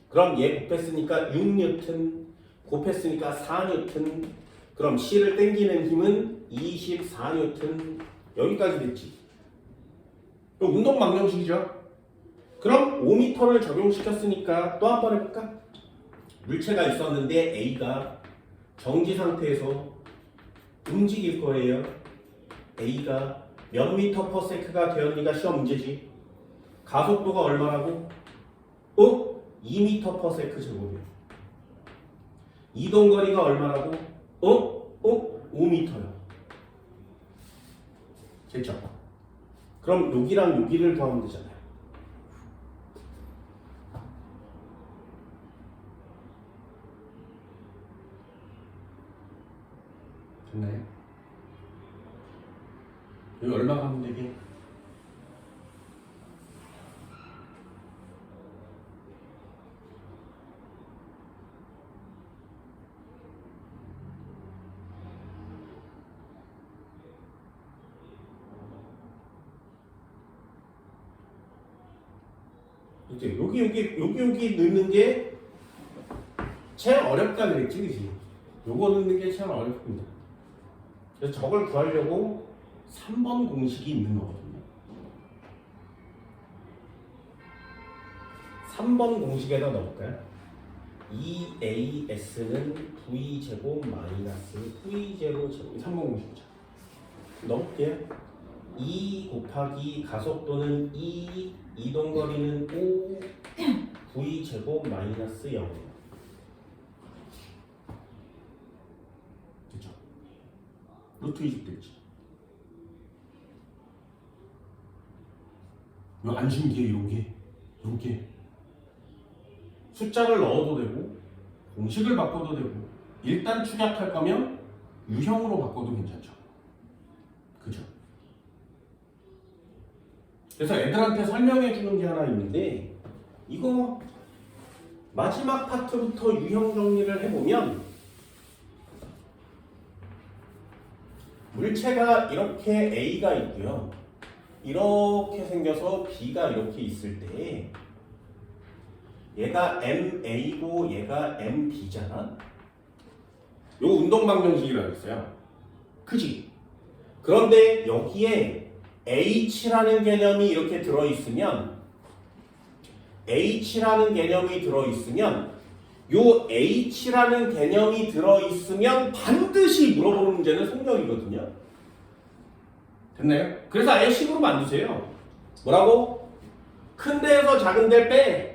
그럼 얘 곱했으니까 6N, 곱했으니까 4N. 그럼 C를 당기는 힘은 24N. 여기까지 됐지. 그럼 운동 방정식이죠. 그럼 5m를 적용시켰으니까 또 한 번 해볼까? 물체가 있었는데 A가 정지 상태에서 움직일 거예요. A가 몇 m/s가 되었니가 시험 문제지. 가속도가 얼마라고? 2m/s 제곱이에요. 이동거리가 얼마라고? 5m요. 됐죠? 그럼 여기랑 여기를 더하면 되잖아요. 됐나요? 여기 얼마 가면 되게? 이제 여기 넣는 게 제일 어렵다 그랬지, 그지? 요거 넣는 게 제일 어렵습니다. 그래서 저걸 구하려고 3번 공식이 있는 거거든요. 3번 공식에다 넣을까요? 2AS는 V제곱 마이너스 V0 제곱 3번 공식이죠. 넣을게요. 2 곱하기 가속도는 2, 이동거리는 5, V제곱 마이너스 0이에요. 그쵸? 루트 20 됐지. 왜 안 신기해 이런 게? 숫자를 넣어도 되고 공식을 바꿔도 되고 일단 축약할 거면 유형으로 바꿔도 괜찮죠. 그죠? 그래서 애들한테 설명해 주는 게 하나 있는데 이거 마지막 파트부터 유형 정리를 해보면 물체가 이렇게 A가 있고요. 이렇게 생겨서 B가 이렇게 있을 때 얘가 MA고 얘가 MB잖아. 요 운동방정식이라고 했어요. 그지? 그런데 여기에 H라는 개념이 이렇게 들어있으면 요 H라는 개념이 들어있으면 반드시 물어보는 문제는 속력이거든요. 됐나요? 그래서 아예 식으로 만드세요. 뭐라고? 큰 데에서 작은 데 빼.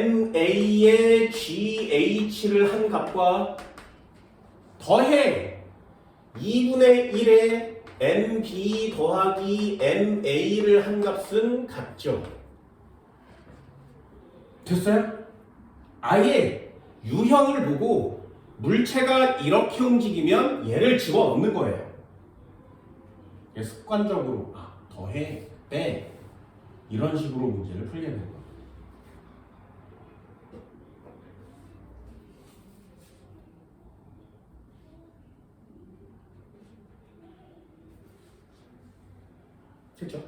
MB-MA의 GH를 한 값과 더해 2분의 1의 MB 더하기 MA를 한 값은 같죠. 됐어요? 아예 유형을 보고 물체가 이렇게 움직이면 얘를 집어넣는 거예요. 습관적으로 더해, 빼 이런 식으로 문제를 풀게 되는 거예요. 그렇죠?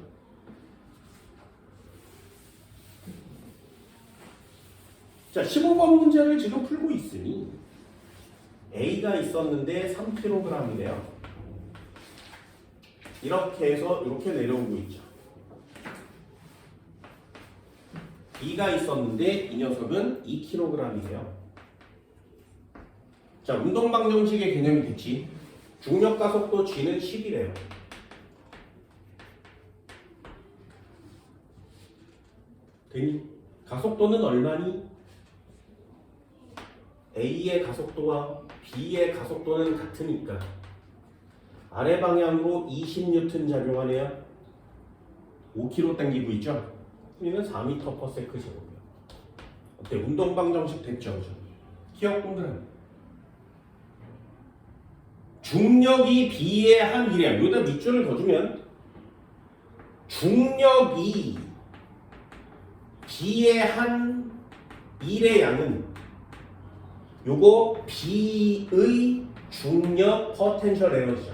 자, 15번 문제를 지금 풀고 있으니 A가 있었는데 3kg이래요. 이렇게 해서 이렇게 내려오고 있죠. B가 있었는데 이 녀석은 2kg이래요. 자, 운동방정식의 개념이 됐지. 중력가속도 G는 10이래요. 되니? 가속도는 얼마니? A의 가속도와 B의 가속도는 같으니까 아래 방향으로 20N 작용하네요. 5kg 당기고 있죠? 얘는 4m/s 제곱이요. 어때? 운동방정식 됐죠? 기억 동그라미. 중력이 B의 한 일량, 여기다 밑줄을 더 주면 중력이 B의 한 1의 양은 요거 B의 중력 포텐셜 에너지죠.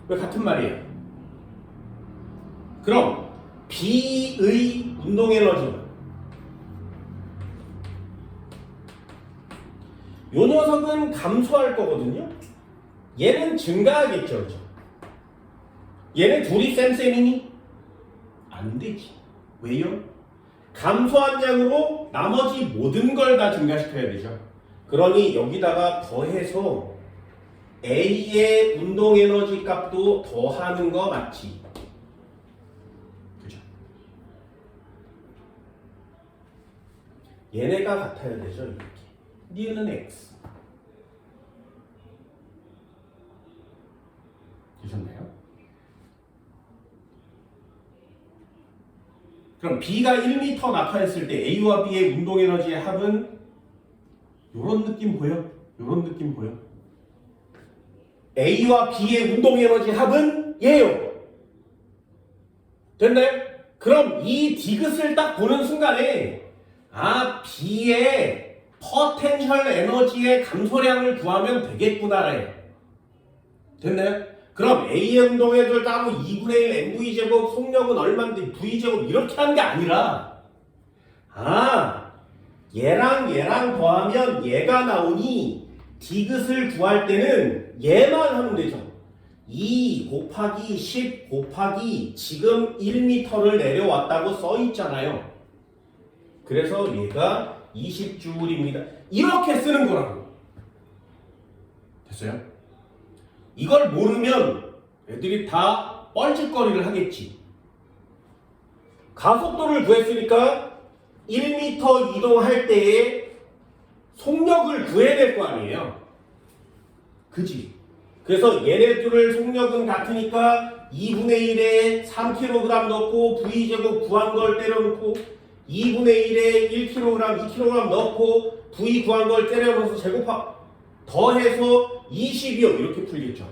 왜 같은 말이에요? 그럼 B의 운동 에너지는 요 녀석은 감소할 거거든요. 얘는 증가하겠죠. 그렇죠? 얘는 둘이 쌤이니? 안 되지. 왜요? 감소한 양으로 나머지 모든 걸 다 증가시켜야 되죠. 그러니 여기다가 더해서 A의 운동 에너지 값도 더하는 거 맞지? 그죠? 얘네가 같아야 되죠. 이렇게. 니은은 X. 되셨나요? 그럼 B가 1m 낙하했을 때 A와 B의 운동 에너지의 합은 요런 느낌 보여? 요런 느낌 보여? A와 B의 운동 에너지 합은 얘요. 됐나요? 그럼 이 디귿을 딱 보는 순간에 B의 포텐셜 에너지의 감소량을 구하면 되겠구나래요. 됐나요? 그럼 A의 운동회를 따로 2분의 1 MV 제곱 속력은 얼마인데 V 제곱 이렇게 하는 게 아니라 얘랑 더하면 얘가 나오니 디귿을 구할 때는 얘만 하면 되죠. 2 곱하기 10 곱하기 지금 1m를 내려왔다고 써 있잖아요. 그래서 얘가 20주울입니다. 이렇게 쓰는 거라고. 됐어요? 이걸 모르면 애들이 다 뻘짓거리를 하겠지. 가속도를 구했으니까 1m 이동할 때에 속력을 구해야 될 거 아니에요. 그지? 그래서 얘네들을 속력은 같으니까 2분의 1에 3kg 넣고 V제곱 구한 걸 때려놓고 2분의 1에 1kg, 2kg 넣고 V 구한 걸 때려넣어서 더해서 20이요. 이렇게 풀겠죠.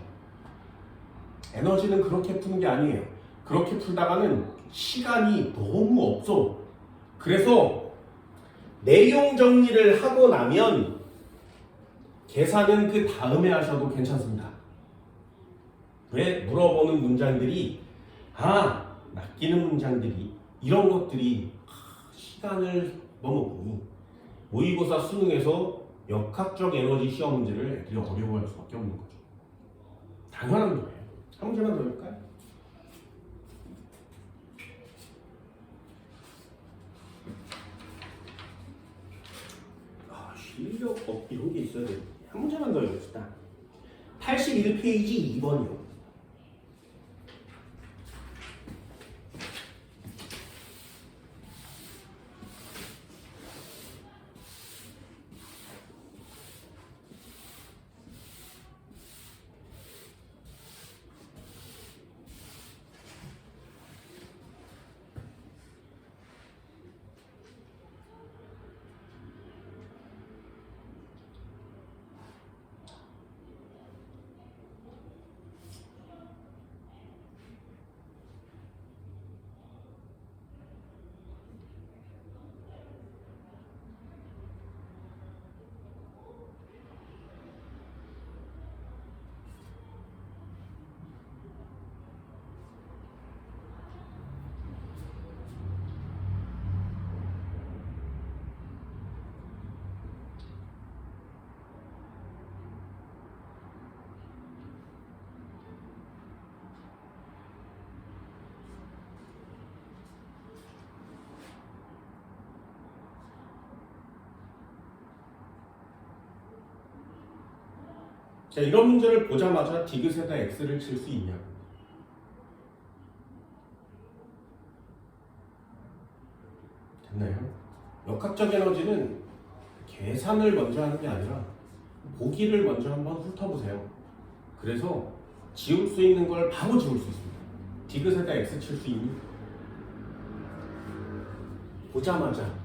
에너지는 그렇게 푸는 게 아니에요. 그렇게 풀다가는 시간이 너무 없어. 그래서 내용 정리를 하고 나면 계산은 그 다음에 하셔도 괜찮습니다. 왜 물어보는 문장들이 낚이는 문장들이 이런 것들이 시간을 넘어보니 모의고사 수능에서 역학적 에너지 시험 문제를 애들이 어려워할 수밖에 없는 거죠. 당연한 거예요. 한 문제만 더 해볼까요? 실력 이런 게 있어야 돼. 한 문제만 더 해봅시다. 81페이지 2번이요. 자, 이런 문제를 보자마자 디귿에다 x를 칠 수 있냐? 됐나요? 역학적 에너지는 계산을 먼저 하는 게 아니라 보기를 먼저 한번 훑어보세요. 그래서 지울 수 있는 걸 바로 지울 수 있습니다. 디귿에다 x 칠 수 있니? 보자마자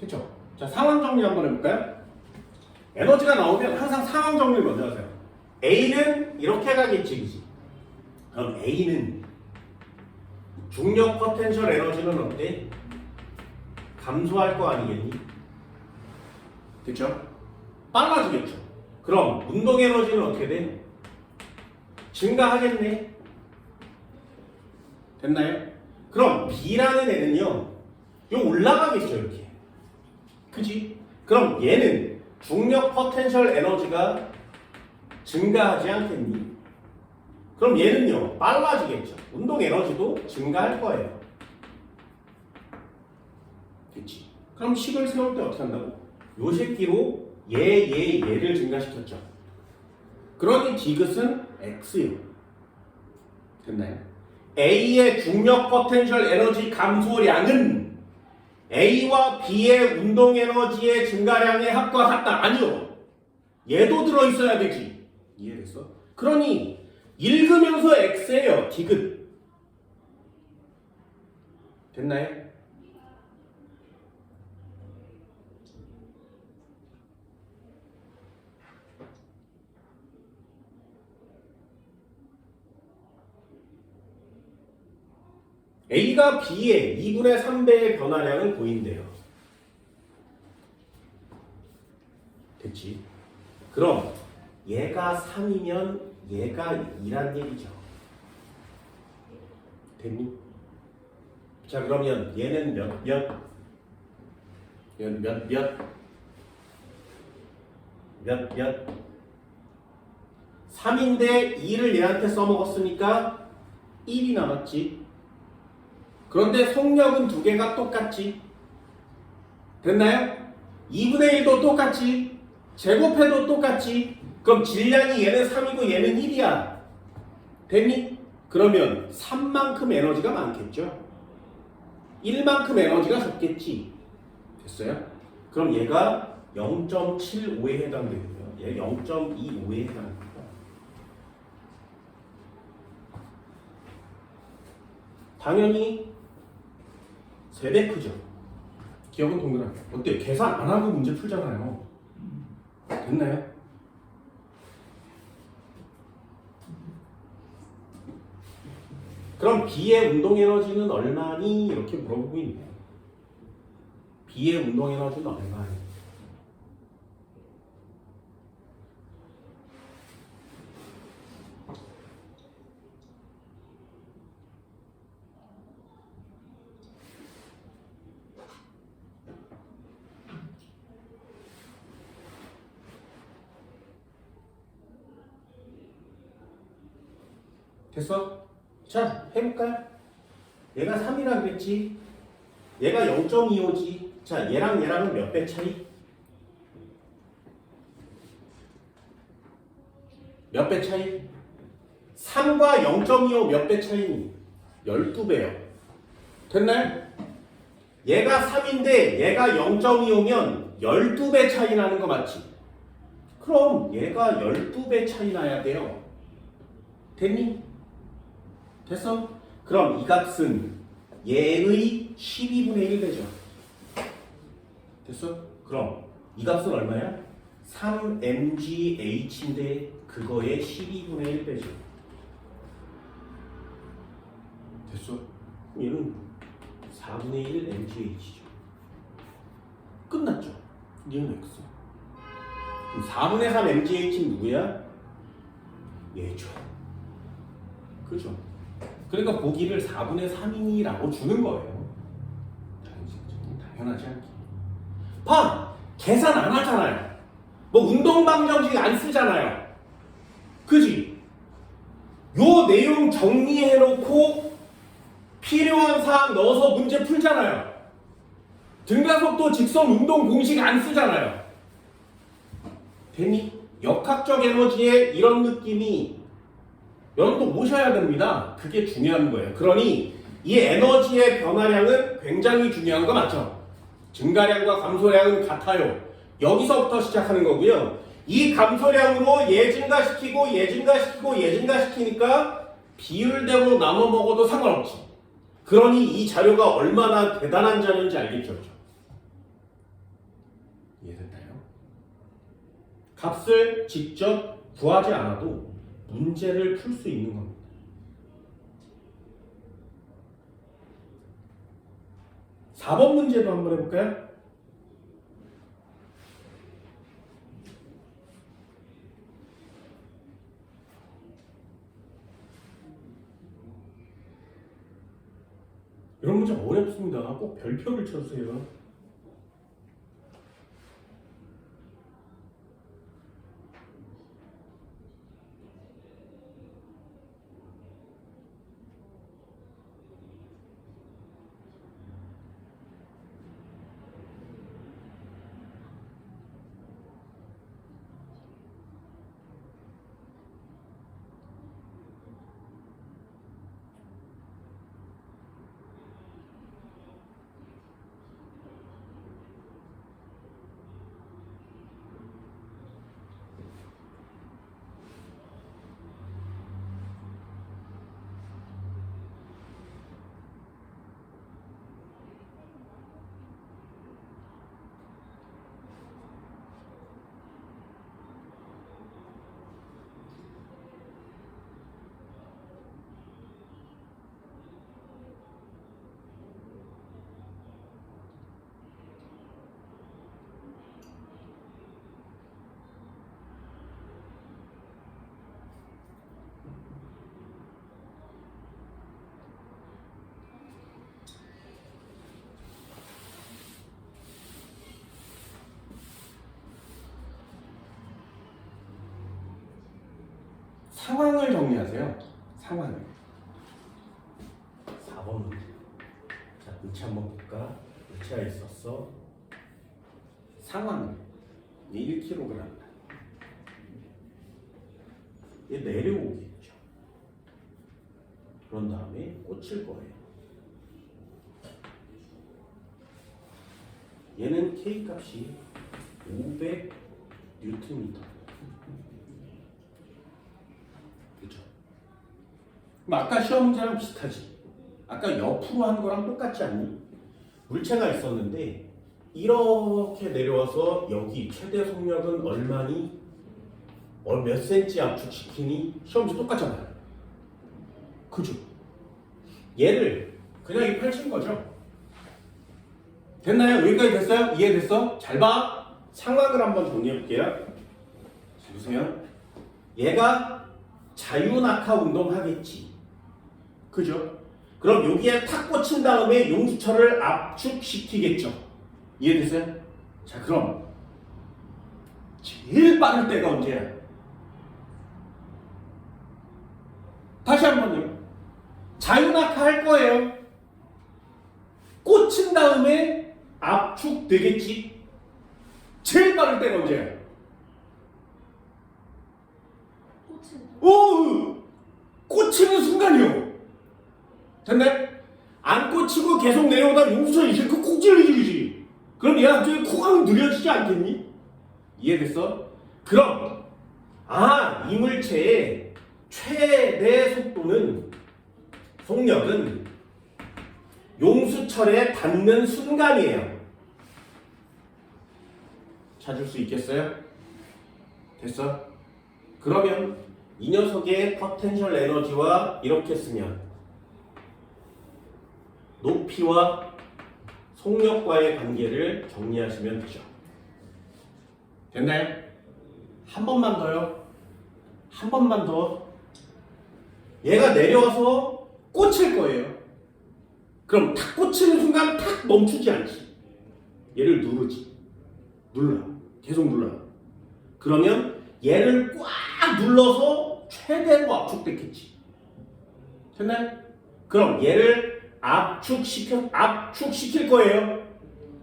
됐죠? 자, 상황 정리 한번 해볼까요? 에너지가 나오면 항상 상황 정리를 먼저 하세요. A는 이렇게 가겠지, 그지? 그럼 A는 중력 포텐셜 에너지는 어때? 감소할 거 아니겠니? 됐죠? 빨라지겠죠? 그럼 운동 에너지는 어떻게 돼? 증가하겠네? 됐나요? 그럼 B라는 애는요, 요 올라가겠죠, 이렇게. 그지? 그럼 얘는 중력 포텐셜 에너지가 증가하지 않겠니? 그럼 얘는요, 빨라지겠죠. 운동 에너지도 증가할 거예요. 그치? 그럼 식을 세울 때 어떻게 한다고? 요 새끼로 얘를 증가시켰죠. 그러니 디귿은 X요. 됐나요? A의 중력 포텐셜 에너지 감소량은 A와 B의 운동 에너지의 증가량의 합과 같다. 아니요. 얘도 들어있어야 되지. 이해됐어? 그러니 읽으면서 X예요. 디귿. 됐나요? A가 B의 2분의 3배의 변화량을 보인대요. 됐지? 그럼 얘가 3이면 얘가 2란 얘기죠. 됐니? 자, 그러면 얘는 얘는 몇 3인데 2를 얘한테 써먹었으니까 1이 남았지. 그런데 속력은 두 개가 똑같지. 됐나요? 2분의 1도 똑같지. 제곱해도 똑같지. 그럼 질량이 얘는 3이고 얘는 1이야. 됐니? 그러면 3만큼 에너지가 많겠죠. 1만큼 에너지가 적겠지. 됐어요? 그럼 얘가 0.75에 해당되고요. 얘 0.25에 해당됩니다. 당연히 3배 크죠. 기억은 동그랗게. 어때? 계산 안 하고 문제 풀잖아요. 됐나요? 그럼 B의 운동 에너지는 얼마니? 이렇게 물어보고 있네요. B의 운동 에너지는 얼마니? 됐어? 자, 해볼까요? 얘가 3이라 그랬지? 얘가 0.25지? 자, 얘랑은 몇 배 차이? 몇 배 차이? 3과 0.25 몇 배 차이니? 12배요. 됐나요? 얘가 3인데 얘가 0.25면 12배 차이 나는 거 맞지? 그럼 얘가 12배 차이 나야 돼요. 됐니? 됐어? 그럼 이 값은 얘의 12분의 1배죠. 됐어? 그럼 이 값은 얼마야? 3mgh인데 그거의 12분의 1배죠. 됐어? 얘는 4분의 1 mgh죠. 끝났죠? 얘는 x. 그럼 4분의 3 mgh는 누구야? 얘죠. 그죠? 그러니까 보기를 4분의 3이라고 주는 거예요. 당연하지 않게. 봐! 계산 안 하잖아요. 뭐 운동방정식 안 쓰잖아요. 그지? 요 내용 정리해놓고 필요한 사항 넣어서 문제 풀잖아요. 등가속도 직선 운동 공식 안 쓰잖아요. 됐니? 역학적 에너지에 이런 느낌이 여러분도 오셔야 됩니다. 그게 중요한 거예요. 그러니 이 에너지의 변화량은 굉장히 중요한 거 맞죠? 증가량과 감소량은 같아요. 여기서부터 시작하는 거고요. 이 감소량으로 얘 증가시키고 얘 증가시키고 얘 증가시키니까 비율대로 나눠 먹어도 상관없지. 그러니 이 자료가 얼마나 대단한 자료인지 알겠죠? 이해됐나요? 값을 직접 구하지 않아도 문제를 풀 수 있는 겁니다. (4번) 문제도 한번 해볼까요? 이런 문제 어렵습니다. 꼭 별표를 쳐주세요. 상황을 정리하세요. 상황을. 4번 문제. 자, 문제 한번 볼까? 문제가 있었어. 상황을. 1kg. 얘 내려오겠죠. 그런 다음에 꽂힐 거예요. 얘는 K 값이 500 뉴턴미터. 그렇죠? 그럼 아까 시험 문제랑 비슷하지. 아까 옆으로 한 거랑 똑같지 않니? 물체가 있었는데 이렇게 내려와서 여기 최대 속력은 얼마니? 몇 센치 압축시키니? 시험 문제 똑같잖아요. 그죠? 얘를 그냥 이 펼친 거죠. 됐나요? 여기까지 됐어요? 이해됐어? 잘 봐. 상황을 한번 정리해 볼게요. 보세요. 얘가 자유낙하 운동하겠지. 그죠? 그럼 여기에 탁 꽂힌 다음에 용수철을 압축시키겠죠. 이해됐어요? 자, 그럼 제일 빠를 때가 언제야? 다시 한번요. 자유낙하 할 거예요. 꽂힌 다음에 압축되겠지. 제일 빠를 때가 언제야? 꽂히는 순간이요. 됐네? 안 꽂히고 계속 내려오다 용수철이 이렇게 콕 찔러지지. 그럼 얘가 갑자기 콕 느려지지 않겠니? 이해됐어? 그럼 이 물체의 최대 속력은 용수철에 닿는 순간이에요. 찾을 수 있겠어요? 됐어? 그러면 이 녀석의 포텐셜 에너지와 이렇게 쓰면 높이와 속력과의 관계를 정리하시면 되죠. 됐나요? 한 번만 더요. 한 번만 더. 얘가 내려와서 꽂힐 거예요. 그럼 탁 꽂히는 순간 탁 멈추지 않지. 얘를 누르지. 눌러. 계속 눌러. 그러면 얘를 꽉 눌러서 최대로 압축됐겠지. 됐나요? 그럼 얘를 압축시킬 거예요.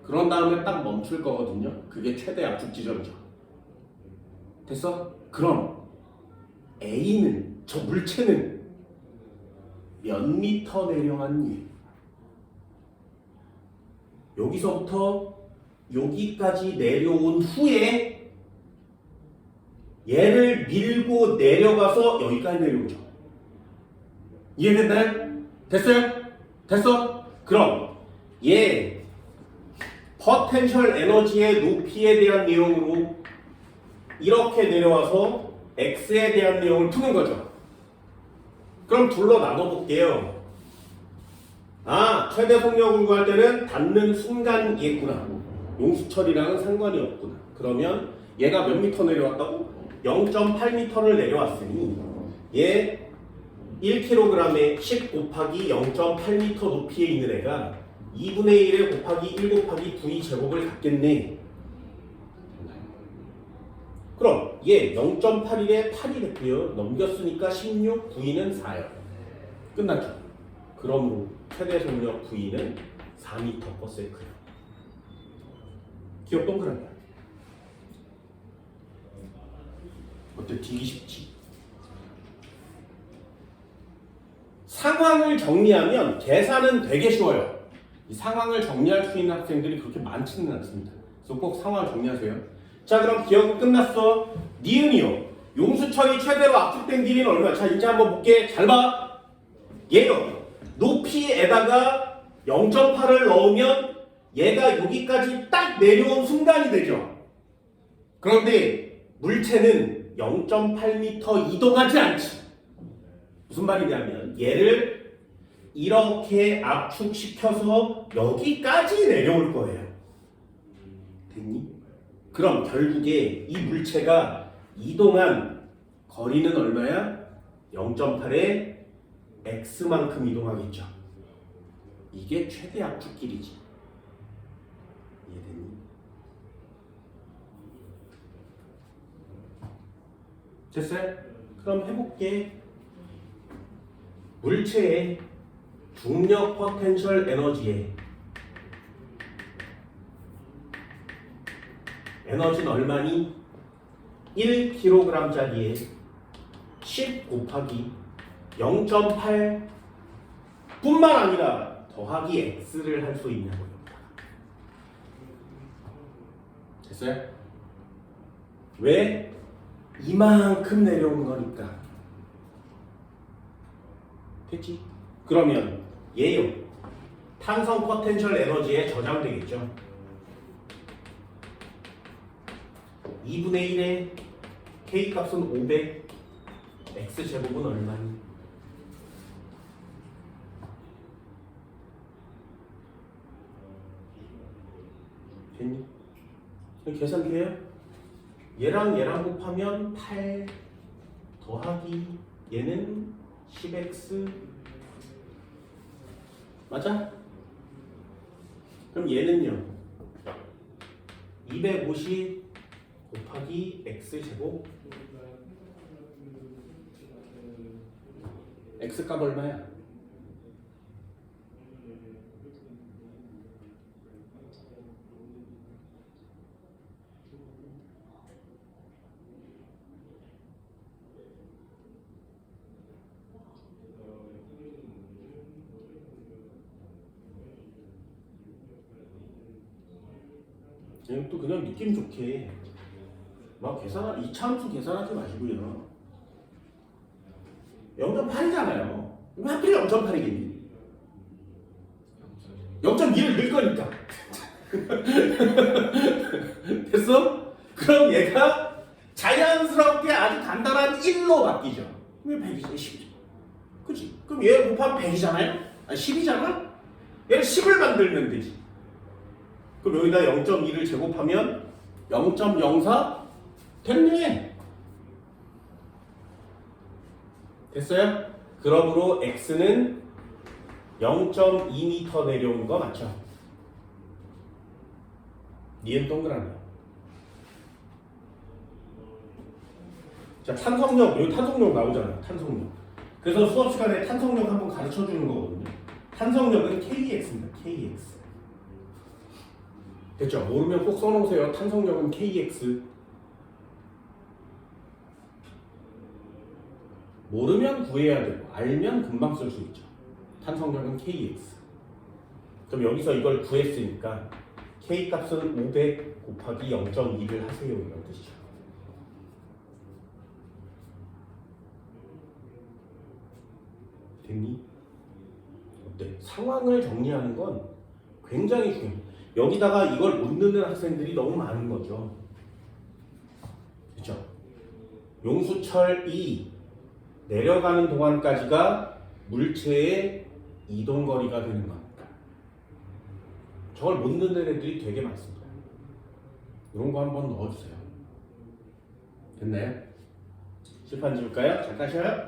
그런 다음에 딱 멈출 거거든요. 그게 최대 압축 지점이죠. 됐어? 그럼 A는, 저 물체는 몇 미터 내려왔니? 여기서부터 여기까지 내려온 후에 얘를 밀고 내려가서 여기까지 내려오죠. 이해됐나요? 됐어요? 됐어? 그럼 얘 포텐셜 에너지의 높이에 대한 내용으로 이렇게 내려와서 X에 대한 내용을 푸는 거죠. 그럼 둘로 나눠볼게요. 최대 속력을 구할 때는 닿는 순간이겠구나. 용수철이랑은 상관이 없구나. 그러면 얘가 몇 미터 내려왔다고? 0.8m를 내려왔으니 얘 1kg에 10 곱하기 0.8m 높이에 있는 애가 2분의 1에 곱하기 1 곱하기 9의 제곱을 갖겠네. 그럼 얘 0.81에 8이 됐고요. 넘겼으니까 16, 9이는 4요. 끝났죠. 그러므로 최대 속력 V는 4m/s예요. 기억 동그라미야. 어때? 되기 쉽지? 상황을 정리하면 계산은 되게 쉬워요. 이 상황을 정리할 수 있는 학생들이 그렇게 많지는 않습니다. 그래서 꼭 상황을 정리하세요. 자, 그럼 기억은 끝났어. 니은이요. 용수철이 최대로 압축된 길이는 얼마야? 자, 이제 한번 볼게. 잘 봐. 얘요. 높이에다가 0.8을 넣으면 얘가 여기까지 딱 내려온 순간이 되죠. 그런데 물체는 0.8m 이동하지 않지. 무슨 말이냐면 얘를 이렇게 압축시켜서 여기까지 내려올 거예요. 됐니? 그럼 결국에 이 물체가 이동한 거리는 얼마야? 0.8에 x만큼 이동하겠죠. 이게 최대 압축길이지. 이해됐니? 됐어요? 그럼 해볼게. 물체의 중력 포텐셜 에너지에 에너지는 얼마니? 1kg짜리에 10 곱하기 0.8 뿐만 아니라 더하기 x를 할 수 있냐고요. 됐어요? 왜? 이만큼 내려온 거니까. 됐지? 그러면 얘요. 탄성 포텐셜 에너지에 저장되겠죠. 2분의 1에 k 값은 500, x 제곱은 얼마니? 됐니? 계산돼요? 얘랑 얘랑 곱하면 8 더하기 얘는 10x 맞아? 그럼 얘는요 250 곱하기 x제곱 x값 얼마야? 또 그냥 느낌 좋게 막 이차함수 계산하지 마시고요. 0.8이잖아요. 왜 하필 0.8이겠니? 0.2를 넣을 거니까. 됐어? 그럼 얘가 자연스럽게 아주 간단한 1로 바뀌죠. 왜 100이지? 10이죠. 그치? 그럼 얘 곱하면 100이잖아요? 아니 10이잖아? 얘를 10을 만들면 되지. 그럼 여기다 0.2를 제곱하면 0.04? 됐네. 됐어요? 그러므로 x는 0.2m 내려온 거 맞죠? 니은 동그라미. 자, 탄성력, 여기 탄성력 나오잖아. 탄성력. 그래서 수업 시간에 탄성력 한번 가르쳐 주는 거거든요. 탄성력은 kx입니다. kx. 됐죠? 모르면 꼭 써놓으세요. 탄성력은 kx. 모르면 구해야 되고 알면 금방 쓸 수 있죠. 탄성력은 kx. 그럼 여기서 이걸 구했으니까 k 값은 500 곱하기 0.2를 하세요. 이런 뜻이죠. 됐니? 어때? 상황을 정리하는 건 굉장히 중요해요. 여기다가 이걸 못 넣는 학생들이 너무 많은 거죠. 그렇죠? 용수철 2 내려가는 동안까지가 물체의 이동거리가 되는 겁니다. 저걸 못 넣는 애들이 되게 많습니다. 이런 거 한번 넣어주세요. 됐나요? 실판 지울까요? 잠깐 쉬어요.